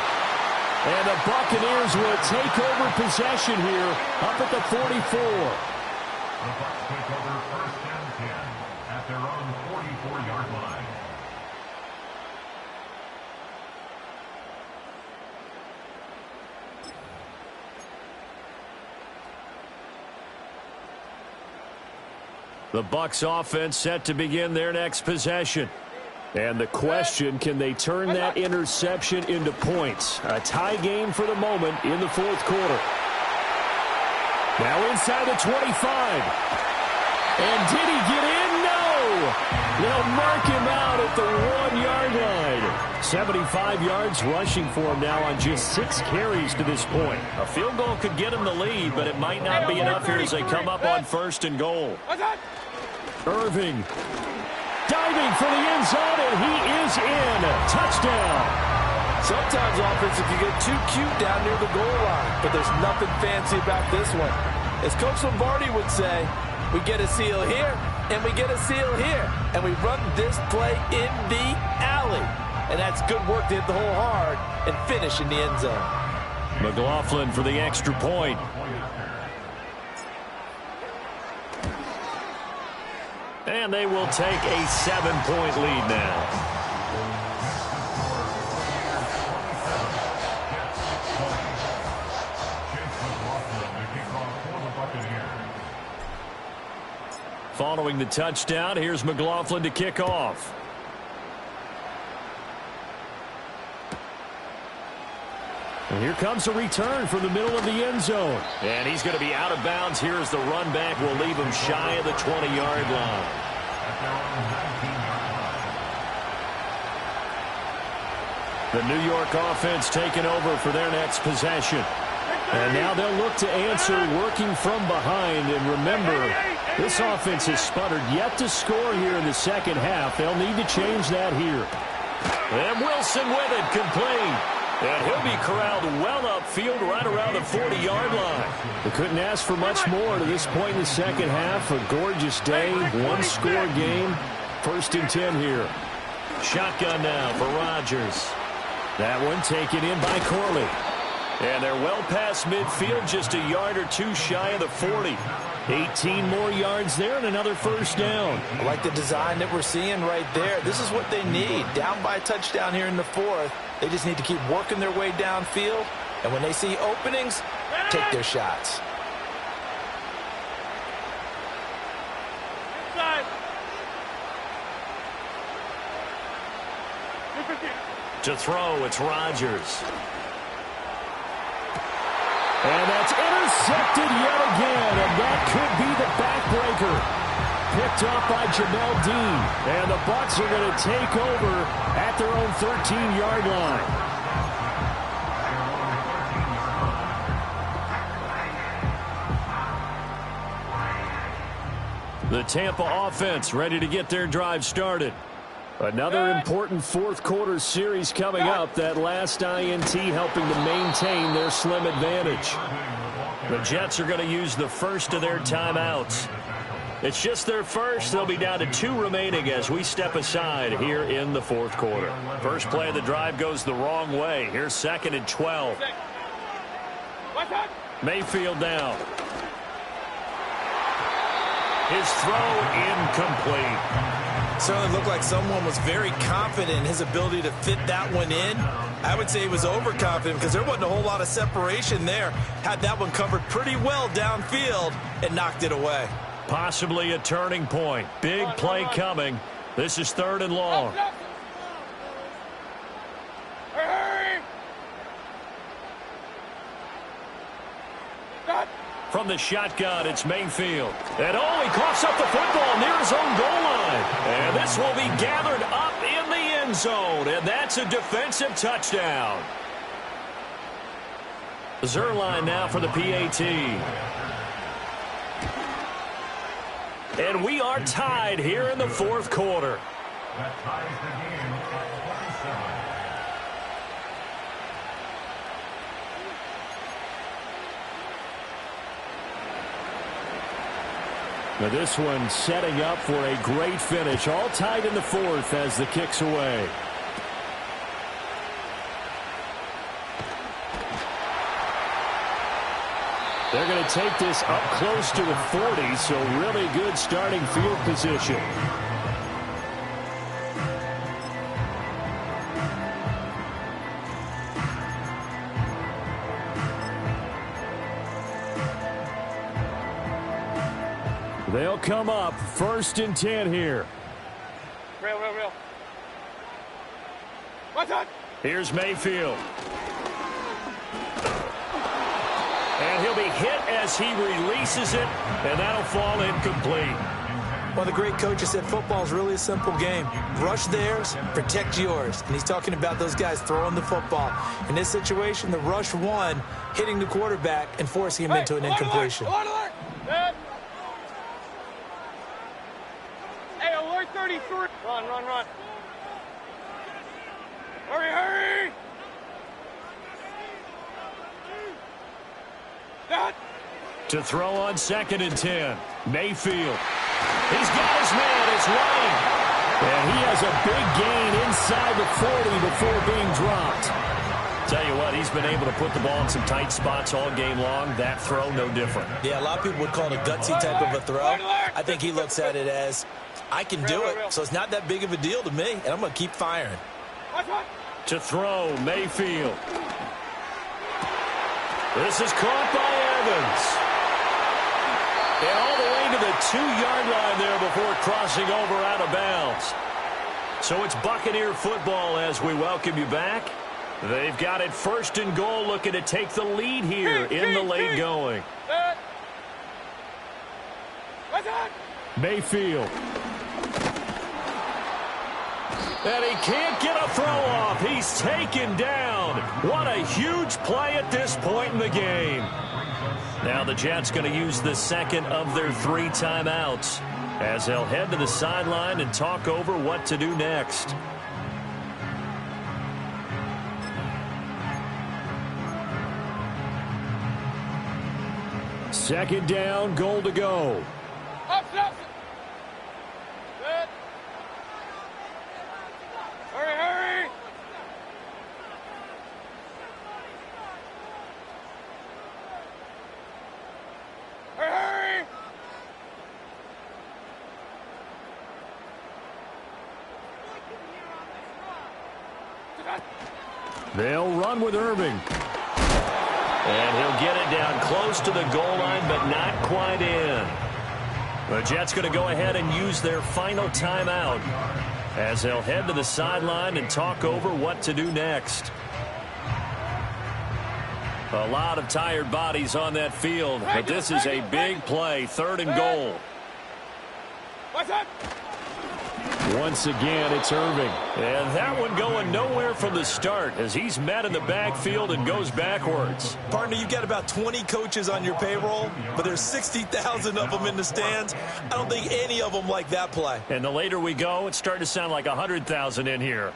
And the Buccaneers will take over possession here up at the 44. The Bucs take over 1st and 10 at their own 44-yard line. The Bucs offense set to begin their next possession. And the question, can they turn that interception into points? A tie game for the moment in the 4th quarter. Now inside the 25. And did he get in? No! They'll mark him out at the 1-yard line. 75 yards rushing for him now on just 6 carries to this point. A field goal could get him the lead, but it might not be enough here as they come up on 1st and goal. Irving diving for the end zone, and he is in. Touchdown. Sometimes offense, if you get too cute down near the goal line, but there's nothing fancy about this one. As Coach Lombardi would say, we get a seal here, and we get a seal here, and we run this play in the alley. And that's good work to hit the hole hard and finish in the end zone. McLaughlin for the extra point. And they will take a 7-point lead now. Following the touchdown, here's McLaughlin to kick off. And here comes a return from the middle of the end zone. And he's going to be out of bounds here as the run back will leave him shy of the 20-yard line. The New York offense taking over for their next possession. And now they'll look to answer working from behind. And remember, this offense has sputtered yet to score here in the second half. They'll need to change that here. And Wilson with it, complete. And he'll be corralled well upfield right around the 40-yard line. They couldn't ask for much more to this point in the second half. A gorgeous day, one-score game. 1st and 10 here. Shotgun now for Rodgers. That one taken in by Corley. And they're well past midfield, just a yard or two shy of the 40. 18 more yards there and another 1st down. I like the design that we're seeing right there. This is what they need. Down by a touchdown here in the 4th. They just need to keep working their way downfield. And when they see openings, take their shots. Inside. To throw, it's Rodgers. And that's intercepted yet again, and that could be the backbreaker. Picked up by Jamel Dean, and the Bucs are going to take over at their own 13-yard line. The Tampa offense ready to get their drive started. Another important 4th quarter series coming up. That last INT helping to maintain their slim advantage. The Jets are going to use the first of their timeouts. It's just their first. They'll be down to 2 remaining as we step aside here in the 4th quarter. First play of the drive goes the wrong way. Here's 2nd and 12. Mayfield down. His throw incomplete. Certainly looked like someone was very confident in his ability to fit that one in. I would say he was overconfident because there wasn't a whole lot of separation there. Had that one covered pretty well downfield and knocked it away. Possibly a turning point. Big play coming. This is 3rd and long. From the shotgun, it's Mayfield. And he coughs up the football near his own goal line. And this will be gathered up in the end zone. And that's a defensive touchdown. Zuerlein now for the PAT. And we are tied here in the 4th quarter. That ties the game at 27. Now this one setting up for a great finish. All tied in the fourth as the kick's away. They're going to take this up close to the 40, so really good starting field position. They'll come up 1st and 10 here. Real. What's up? Here's Mayfield. And he'll be hit as he releases it, and that'll fall incomplete. Well, the great coach has said football is really a simple game. Rush theirs, protect yours. And he's talking about those guys throwing the football. In this situation, the rush one, hitting the quarterback and forcing him into an incompletion. Hey, alert 33. Run. Hurry. To throw on 2nd and 10. Mayfield. He's got his man. It's Ryan. And he has a big gain inside the 40 before being dropped. Tell you what, he's been able to put the ball in some tight spots all game long. That throw, no different. Yeah, a lot of people would call it a gutsy type of a throw. I think he looks at it as, I can do it, so it's not that big of a deal to me, and I'm going to keep firing. To throw, Mayfield. This is caught by Evans. And all the way to the 2-yard line there before crossing over out of bounds. So it's Buccaneer football as we welcome you back. They've got it 1st and goal, looking to take the lead here in the late going. Mayfield. And he can't get a throw off. He's taken down. What a huge play at this point in the game. Now the Jets going to use the 2nd of their 3 timeouts as they'll head to the sideline and talk over what to do next. Second down, goal to go. Up. Good. Hurry. They'll run with Irving. And he'll get it down close to the goal line, but not quite in. The Jets going to go ahead and use their final timeout as they'll head to the sideline and talk over what to do next. A lot of tired bodies on that field, but this is a big play, 3rd and goal. Once again, it's Irving. And that one going nowhere from the start as he's met in the backfield and goes backwards. Partner, you've got about 20 coaches on your payroll, but there's 60,000 of them in the stands. I don't think any of them like that play. And the later we go, it's starting to sound like 100,000 in here.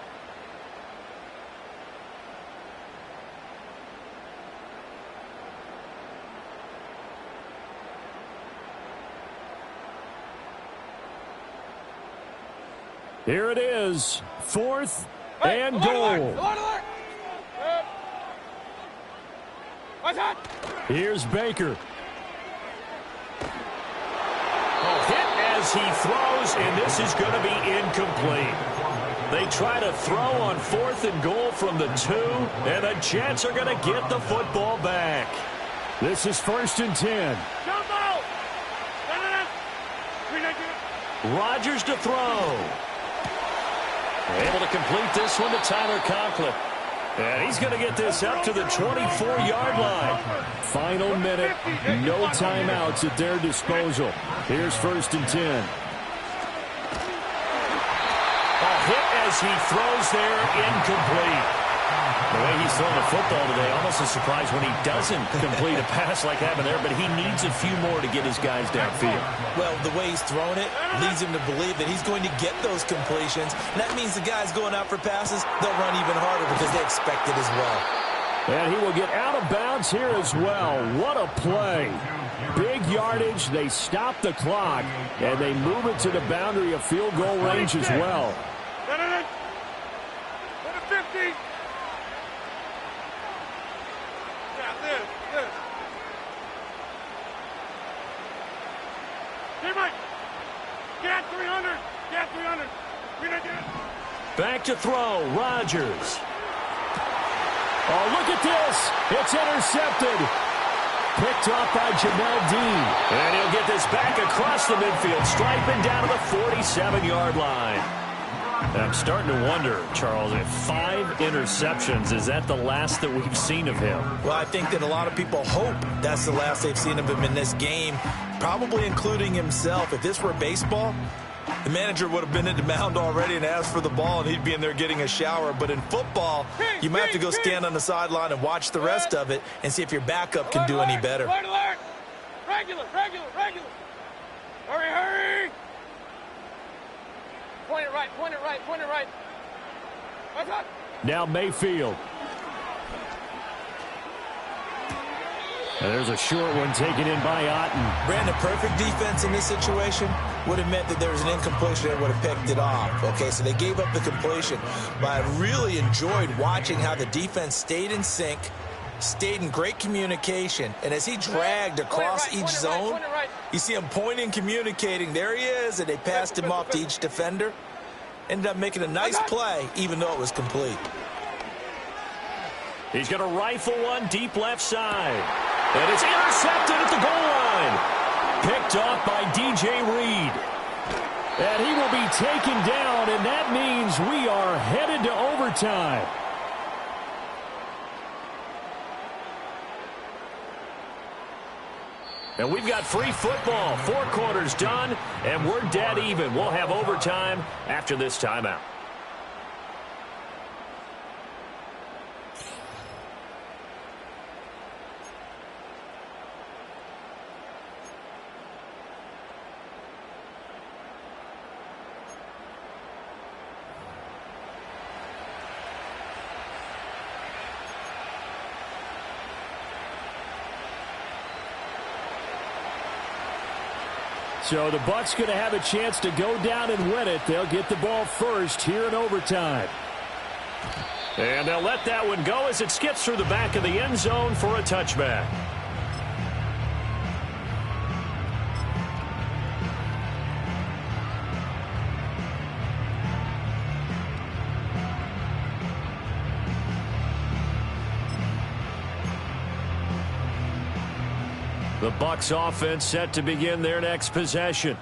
Here it is, 4th and goal. Here's Baker. Hit as he throws, and this is going to be incomplete. They try to throw on 4th and goal from the 2, and the Jets are going to get the football back. This is 1st and 10. Rodgers to throw. Able to complete this one to Tyler Conklin. And he's going to get this up to the 24-yard line. Final minute, no timeouts at their disposal. Here's 1st and 10. A hit as he throws there, incomplete. The way he's throwing the football today, almost a surprise when he doesn't complete a pass like happened there, but he needs a few more to get his guys downfield. Well, the way he's throwing it leads him to believe that he's going to get those completions. And that means the guys going out for passes, they'll run even harder because they expect it as well. And he will get out of bounds here as well. What a play. Big yardage. They stop the clock, and they move it to the boundary of field goal range as well. Put it 50. Yeah, this. Teammate, get 300. Get 300. Back to throw, Rodgers. Oh, look at this. It's intercepted. Picked off by Jamel Dean. And he'll get this back across the midfield, striping down to the 47-yard line. I'm starting to wonder, Charles, if 5 interceptions, is that the last that we've seen of him? Well, I think that a lot of people hope that's the last they've seen of him in this game, probably including himself. If this were baseball, the manager would have been at the mound already and asked for the ball, and he'd be in there getting a shower. But in football, you might have to go stand on the sideline and watch the rest of it and see if your backup can do any better. Regular. Hurry. Point it right. What's up? Now Mayfield. And there's a short one taken in by Otten. Brandon, perfect defense in this situation would have meant that there was an incompletion and would have picked it off. Okay, so they gave up the completion. But I really enjoyed watching how the defense stayed in sync, stayed in great communication, and as he dragged across each zone, you see him pointing, communicating. There he is, and they passed him off to each defender. Ended up making a nice play, even though it was complete. He's going to rifle one deep left side. And it's intercepted at the goal line. Picked off by DJ Reed. And he will be taken down, and that means we are headed to overtime. And we've got free football. 4 quarters done, and we're dead even. We'll have overtime after this timeout. So the Bucs going to have a chance to go down and win it. They'll get the ball first here in overtime. And they'll let that one go as it skips through the back of the end zone for a touchback. The Bucs offense set to begin their next possession.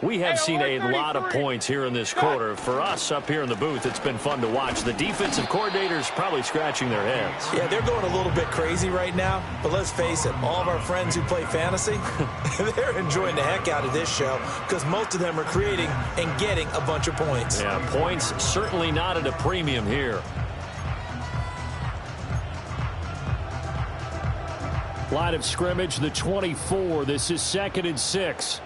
We have seen a lot of points here in this quarter. For us up here in the booth, it's been fun to watch. The defensive coordinators probably scratching their heads. Yeah, they're going a little bit crazy right now. But let's face it, all of our friends who play fantasy, they're enjoying the heck out of this show because most of them are creating and getting a bunch of points. Yeah, points certainly not at a premium here. Line of scrimmage, the 24. This is 2nd and 6.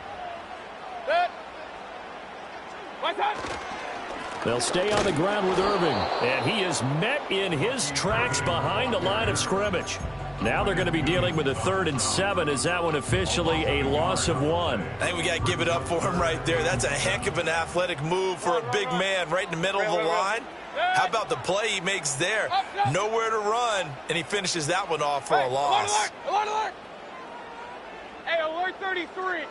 They'll stay on the ground with Irving. And he is met in his tracks behind the line of scrimmage. Now they're going to be dealing with a 3rd and 7. Is that one officially a loss of 1? I think we got to give it up for him right there. That's a heck of an athletic move for a big man right in the middle of the line. How about the play he makes there? Nowhere to run, and he finishes that one off for a loss. Alert! Hey, alert 33.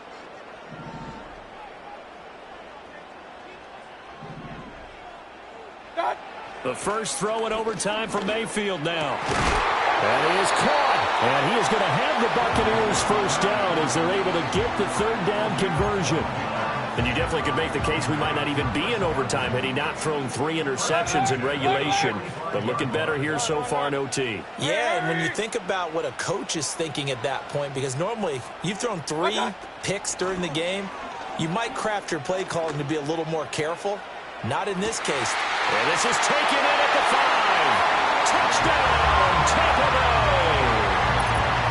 The first throw in overtime for Mayfield now. And he is caught. And he is going to have the Buccaneers first down as they're able to get the 3rd down conversion. And you definitely could make the case we might not even be in overtime had he not thrown 3 interceptions in regulation. But looking better here so far in OT. Yeah, and when you think about what a coach is thinking at that point, because normally you've thrown 3 picks during the game, you might craft your play calling to be a little more careful. Not in this case. And this is taken in at the 5. Touchdown, Tampa Bay.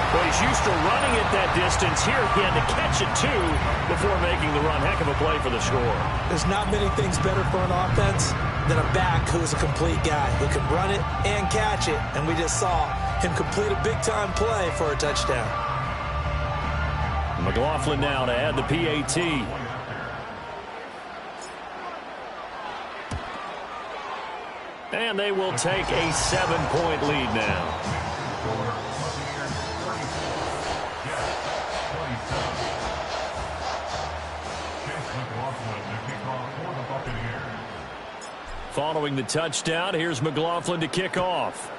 Well, he's used to running at that distance. Here he had to catch it, too, before making the run. Heck of a play for the score. There's not many things better for an offense than a back who's a complete guy who can run it and catch it. And we just saw him complete a big-time play for a touchdown. McLaughlin now to add the PAT. And they will take a 7-point lead now. Following the touchdown, here's McLaughlin to kick off.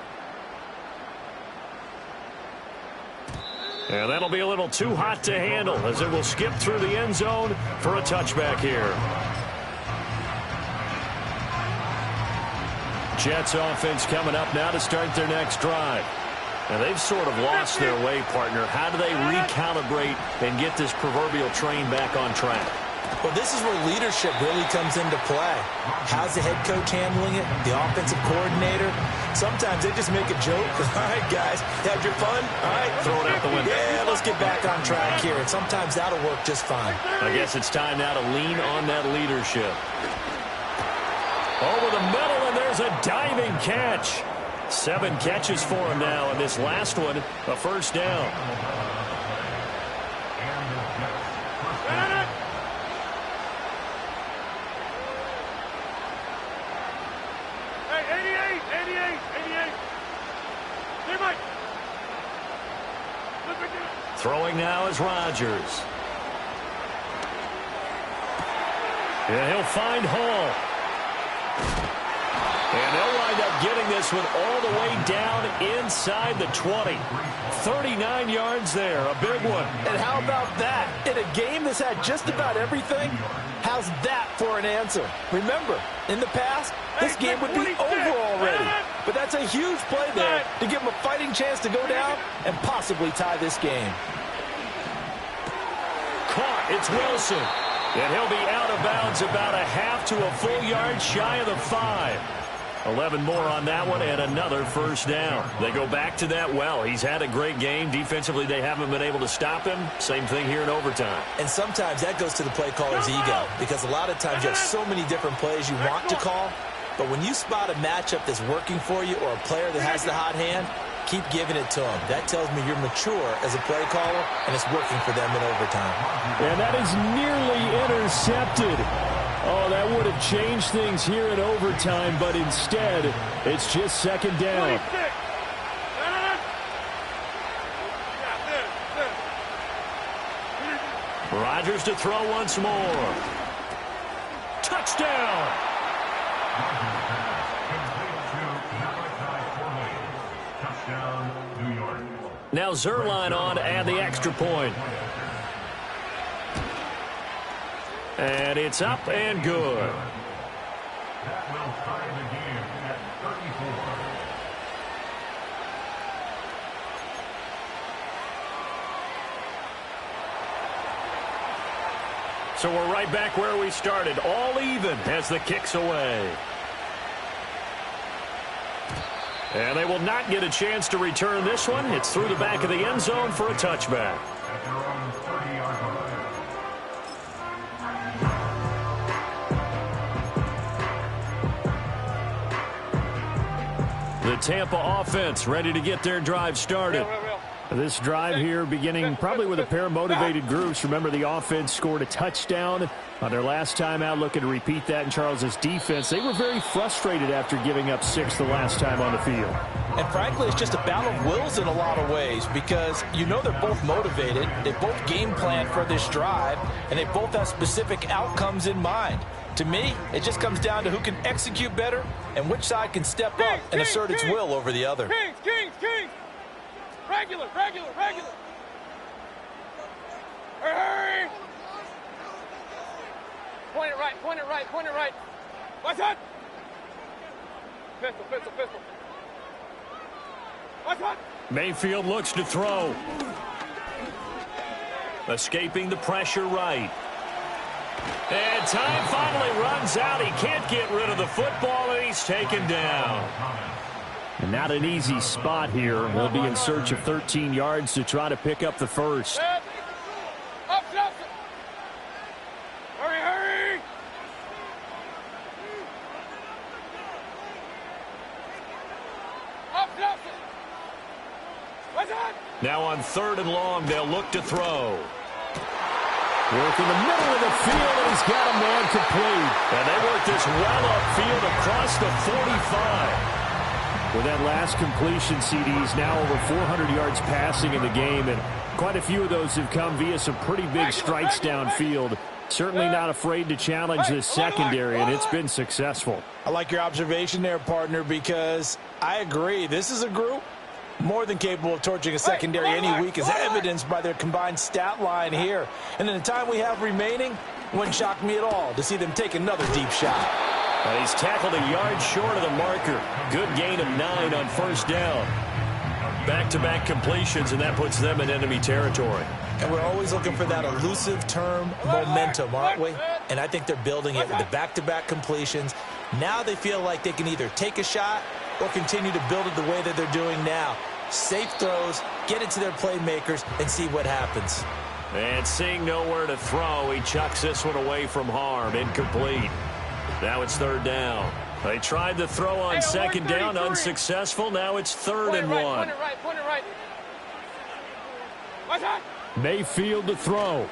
And that'll be a little too hot to handle as it will skip through the end zone for a touchback here. Jets offense coming up now to start their next drive. And they've sort of lost their way, partner. How do they recalibrate and get this proverbial train back on track? Well, this is where leadership really comes into play. How's the head coach handling it? The offensive coordinator? Sometimes they just make a joke. All right, guys, had your fun? All right, throw it out the window. Yeah, let's get back on track here. And sometimes that'll work just fine. I guess it's time now to lean on that leadership. Over the middle, and there's a diving catch. 7 catches for him now, and this last one, a first down. Throwing now is Rodgers. And he'll find Hall. And they'll wind up getting this one all the way down inside the 20. 39 yards there, a big one. And how about that? In a game that's had just about everything, how's that for an answer? Remember, in the past, this game would be over already. But that's a huge play there to give them a fighting chance to go down and possibly tie this game. Caught, it's Wilson. And he'll be out of bounds about a half to a full yard shy of the 5. 11 more on that one and another first down. They go back to that well. He's had a great game. Defensively, they haven't been able to stop him. Same thing here in overtime. And sometimes that goes to the play caller's ego because a lot of times you have so many different plays you want to call. But when you spot a matchup that's working for you or a player that has the hot hand, keep giving it to him. That tells me you're mature as a play caller, and it's working for them in overtime. And that is nearly intercepted. Oh, that would have changed things here in overtime, but instead, it's just second down. Rodgers to throw once more. Touchdown! Now Zuerlein on to add the extra point. And it's up and good. That will tie the game at 34. So we're right back where we started, all even as the kick's away. And they will not get a chance to return this one. It's through the back of the end zone for a touchback. At their own 30-yard line. The Tampa offense ready to get their drive started. This drive here beginning probably with a pair of motivated groups. Remember, the offense scored a touchdown on their last time out. Looking to repeat that in Charles's defense. They were very frustrated after giving up 6 the last time on the field. And frankly, it's just a battle of wills in a lot of ways because you know they're both motivated. They both game plan for this drive, and they both have specific outcomes in mind. To me, it just comes down to who can execute better and which side can step up and assert its will over the other. Kings! Regular! Hurry! Point it right. Watch out! Pistol. Watch out! Mayfield looks to throw. Escaping the pressure right. And time finally runs out. He can't get rid of the football, and he's taken down. And not an easy spot here. They'll be in search of 13 yards to try to pick up the first. Up, Johnson! Hurry! Up, Johnson! Watch out! Now on 3rd and long, they'll look to throw. Work in the middle of the field, and he's got a man complete. And they work this well upfield across the 45. With that last completion, CD's now over 400 yards passing in the game, and quite a few of those have come via some pretty big strikes downfield. Certainly not afraid to challenge this secondary, and it's been successful. I like your observation there, partner, because I agree. This is a group more than capable of torching a secondary any week, as evidenced by their combined stat line here. And in the time we have remaining, wouldn't shock me at all to see them take another deep shot. And he's tackled a yard short of the marker. Good gain of 9 on first down. Back-to-back completions, and that puts them in enemy territory. And we're always looking for that elusive term, momentum, aren't we? And I think they're building it with the back-to-back completions. Now they feel like they can either take a shot or continue to build it the way that they're doing now. Safe throws, get it to their playmakers, and see what happens. And seeing nowhere to throw, he chucks this one away from harm. Incomplete. Now it's third down. They tried to throw on second down, unsuccessful. Now it's third and 1. Point it right. Mayfield to throw.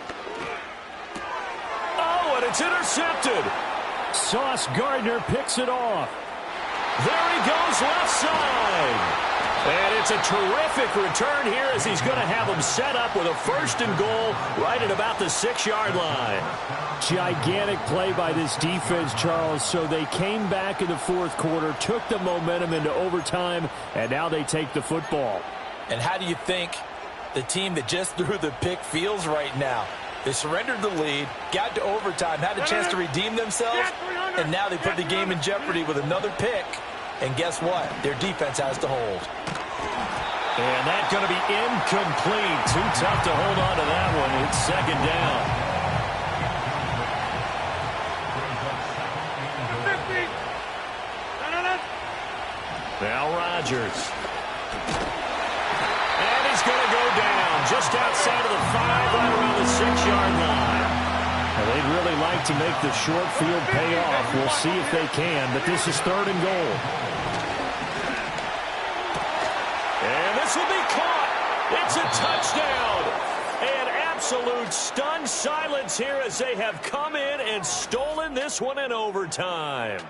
Oh, and it's intercepted. Sauce Gardner picks it off. There he goes left side. And it's a terrific return here as he's going to have them set up with a 1st and goal right at about the 6-yard line. Gigantic play by this defense, Charles. So they came back in the 4th quarter, took the momentum into overtime, and now they take the football. And how do you think the team that just threw the pick feels right now? They surrendered the lead, got to overtime, had a chance to redeem themselves, and now they put the game in jeopardy with another pick. And guess what? Their defense has to hold. And that's going to be incomplete. Too tough to hold on to that one. It's second down. Now Rodgers. And he's going to go down just outside of the 5, right around the 6-yard line. Now they'd really like to make the short field pay off. We'll see if they can, but this is 3rd and goal. And this will be caught. It's a touchdown. And absolute stunned silence here as they have come in and stolen this one in overtime.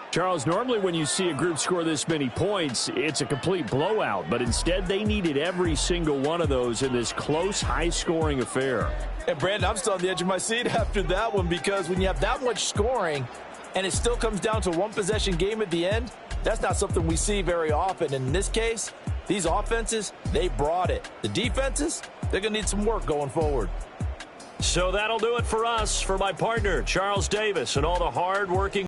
Charles, normally when you see a group score this many points, it's a complete blowout. But instead, they needed every single one of those in this close, high-scoring affair. And, Brandon, I'm still on the edge of my seat after that one because when you have that much scoring and it still comes down to a one-possession game at the end, that's not something we see very often. And in this case, these offenses, they brought it. The defenses, they're going to need some work going forward. So that'll do it for us. For my partner, Charles Davis, and all the hard-working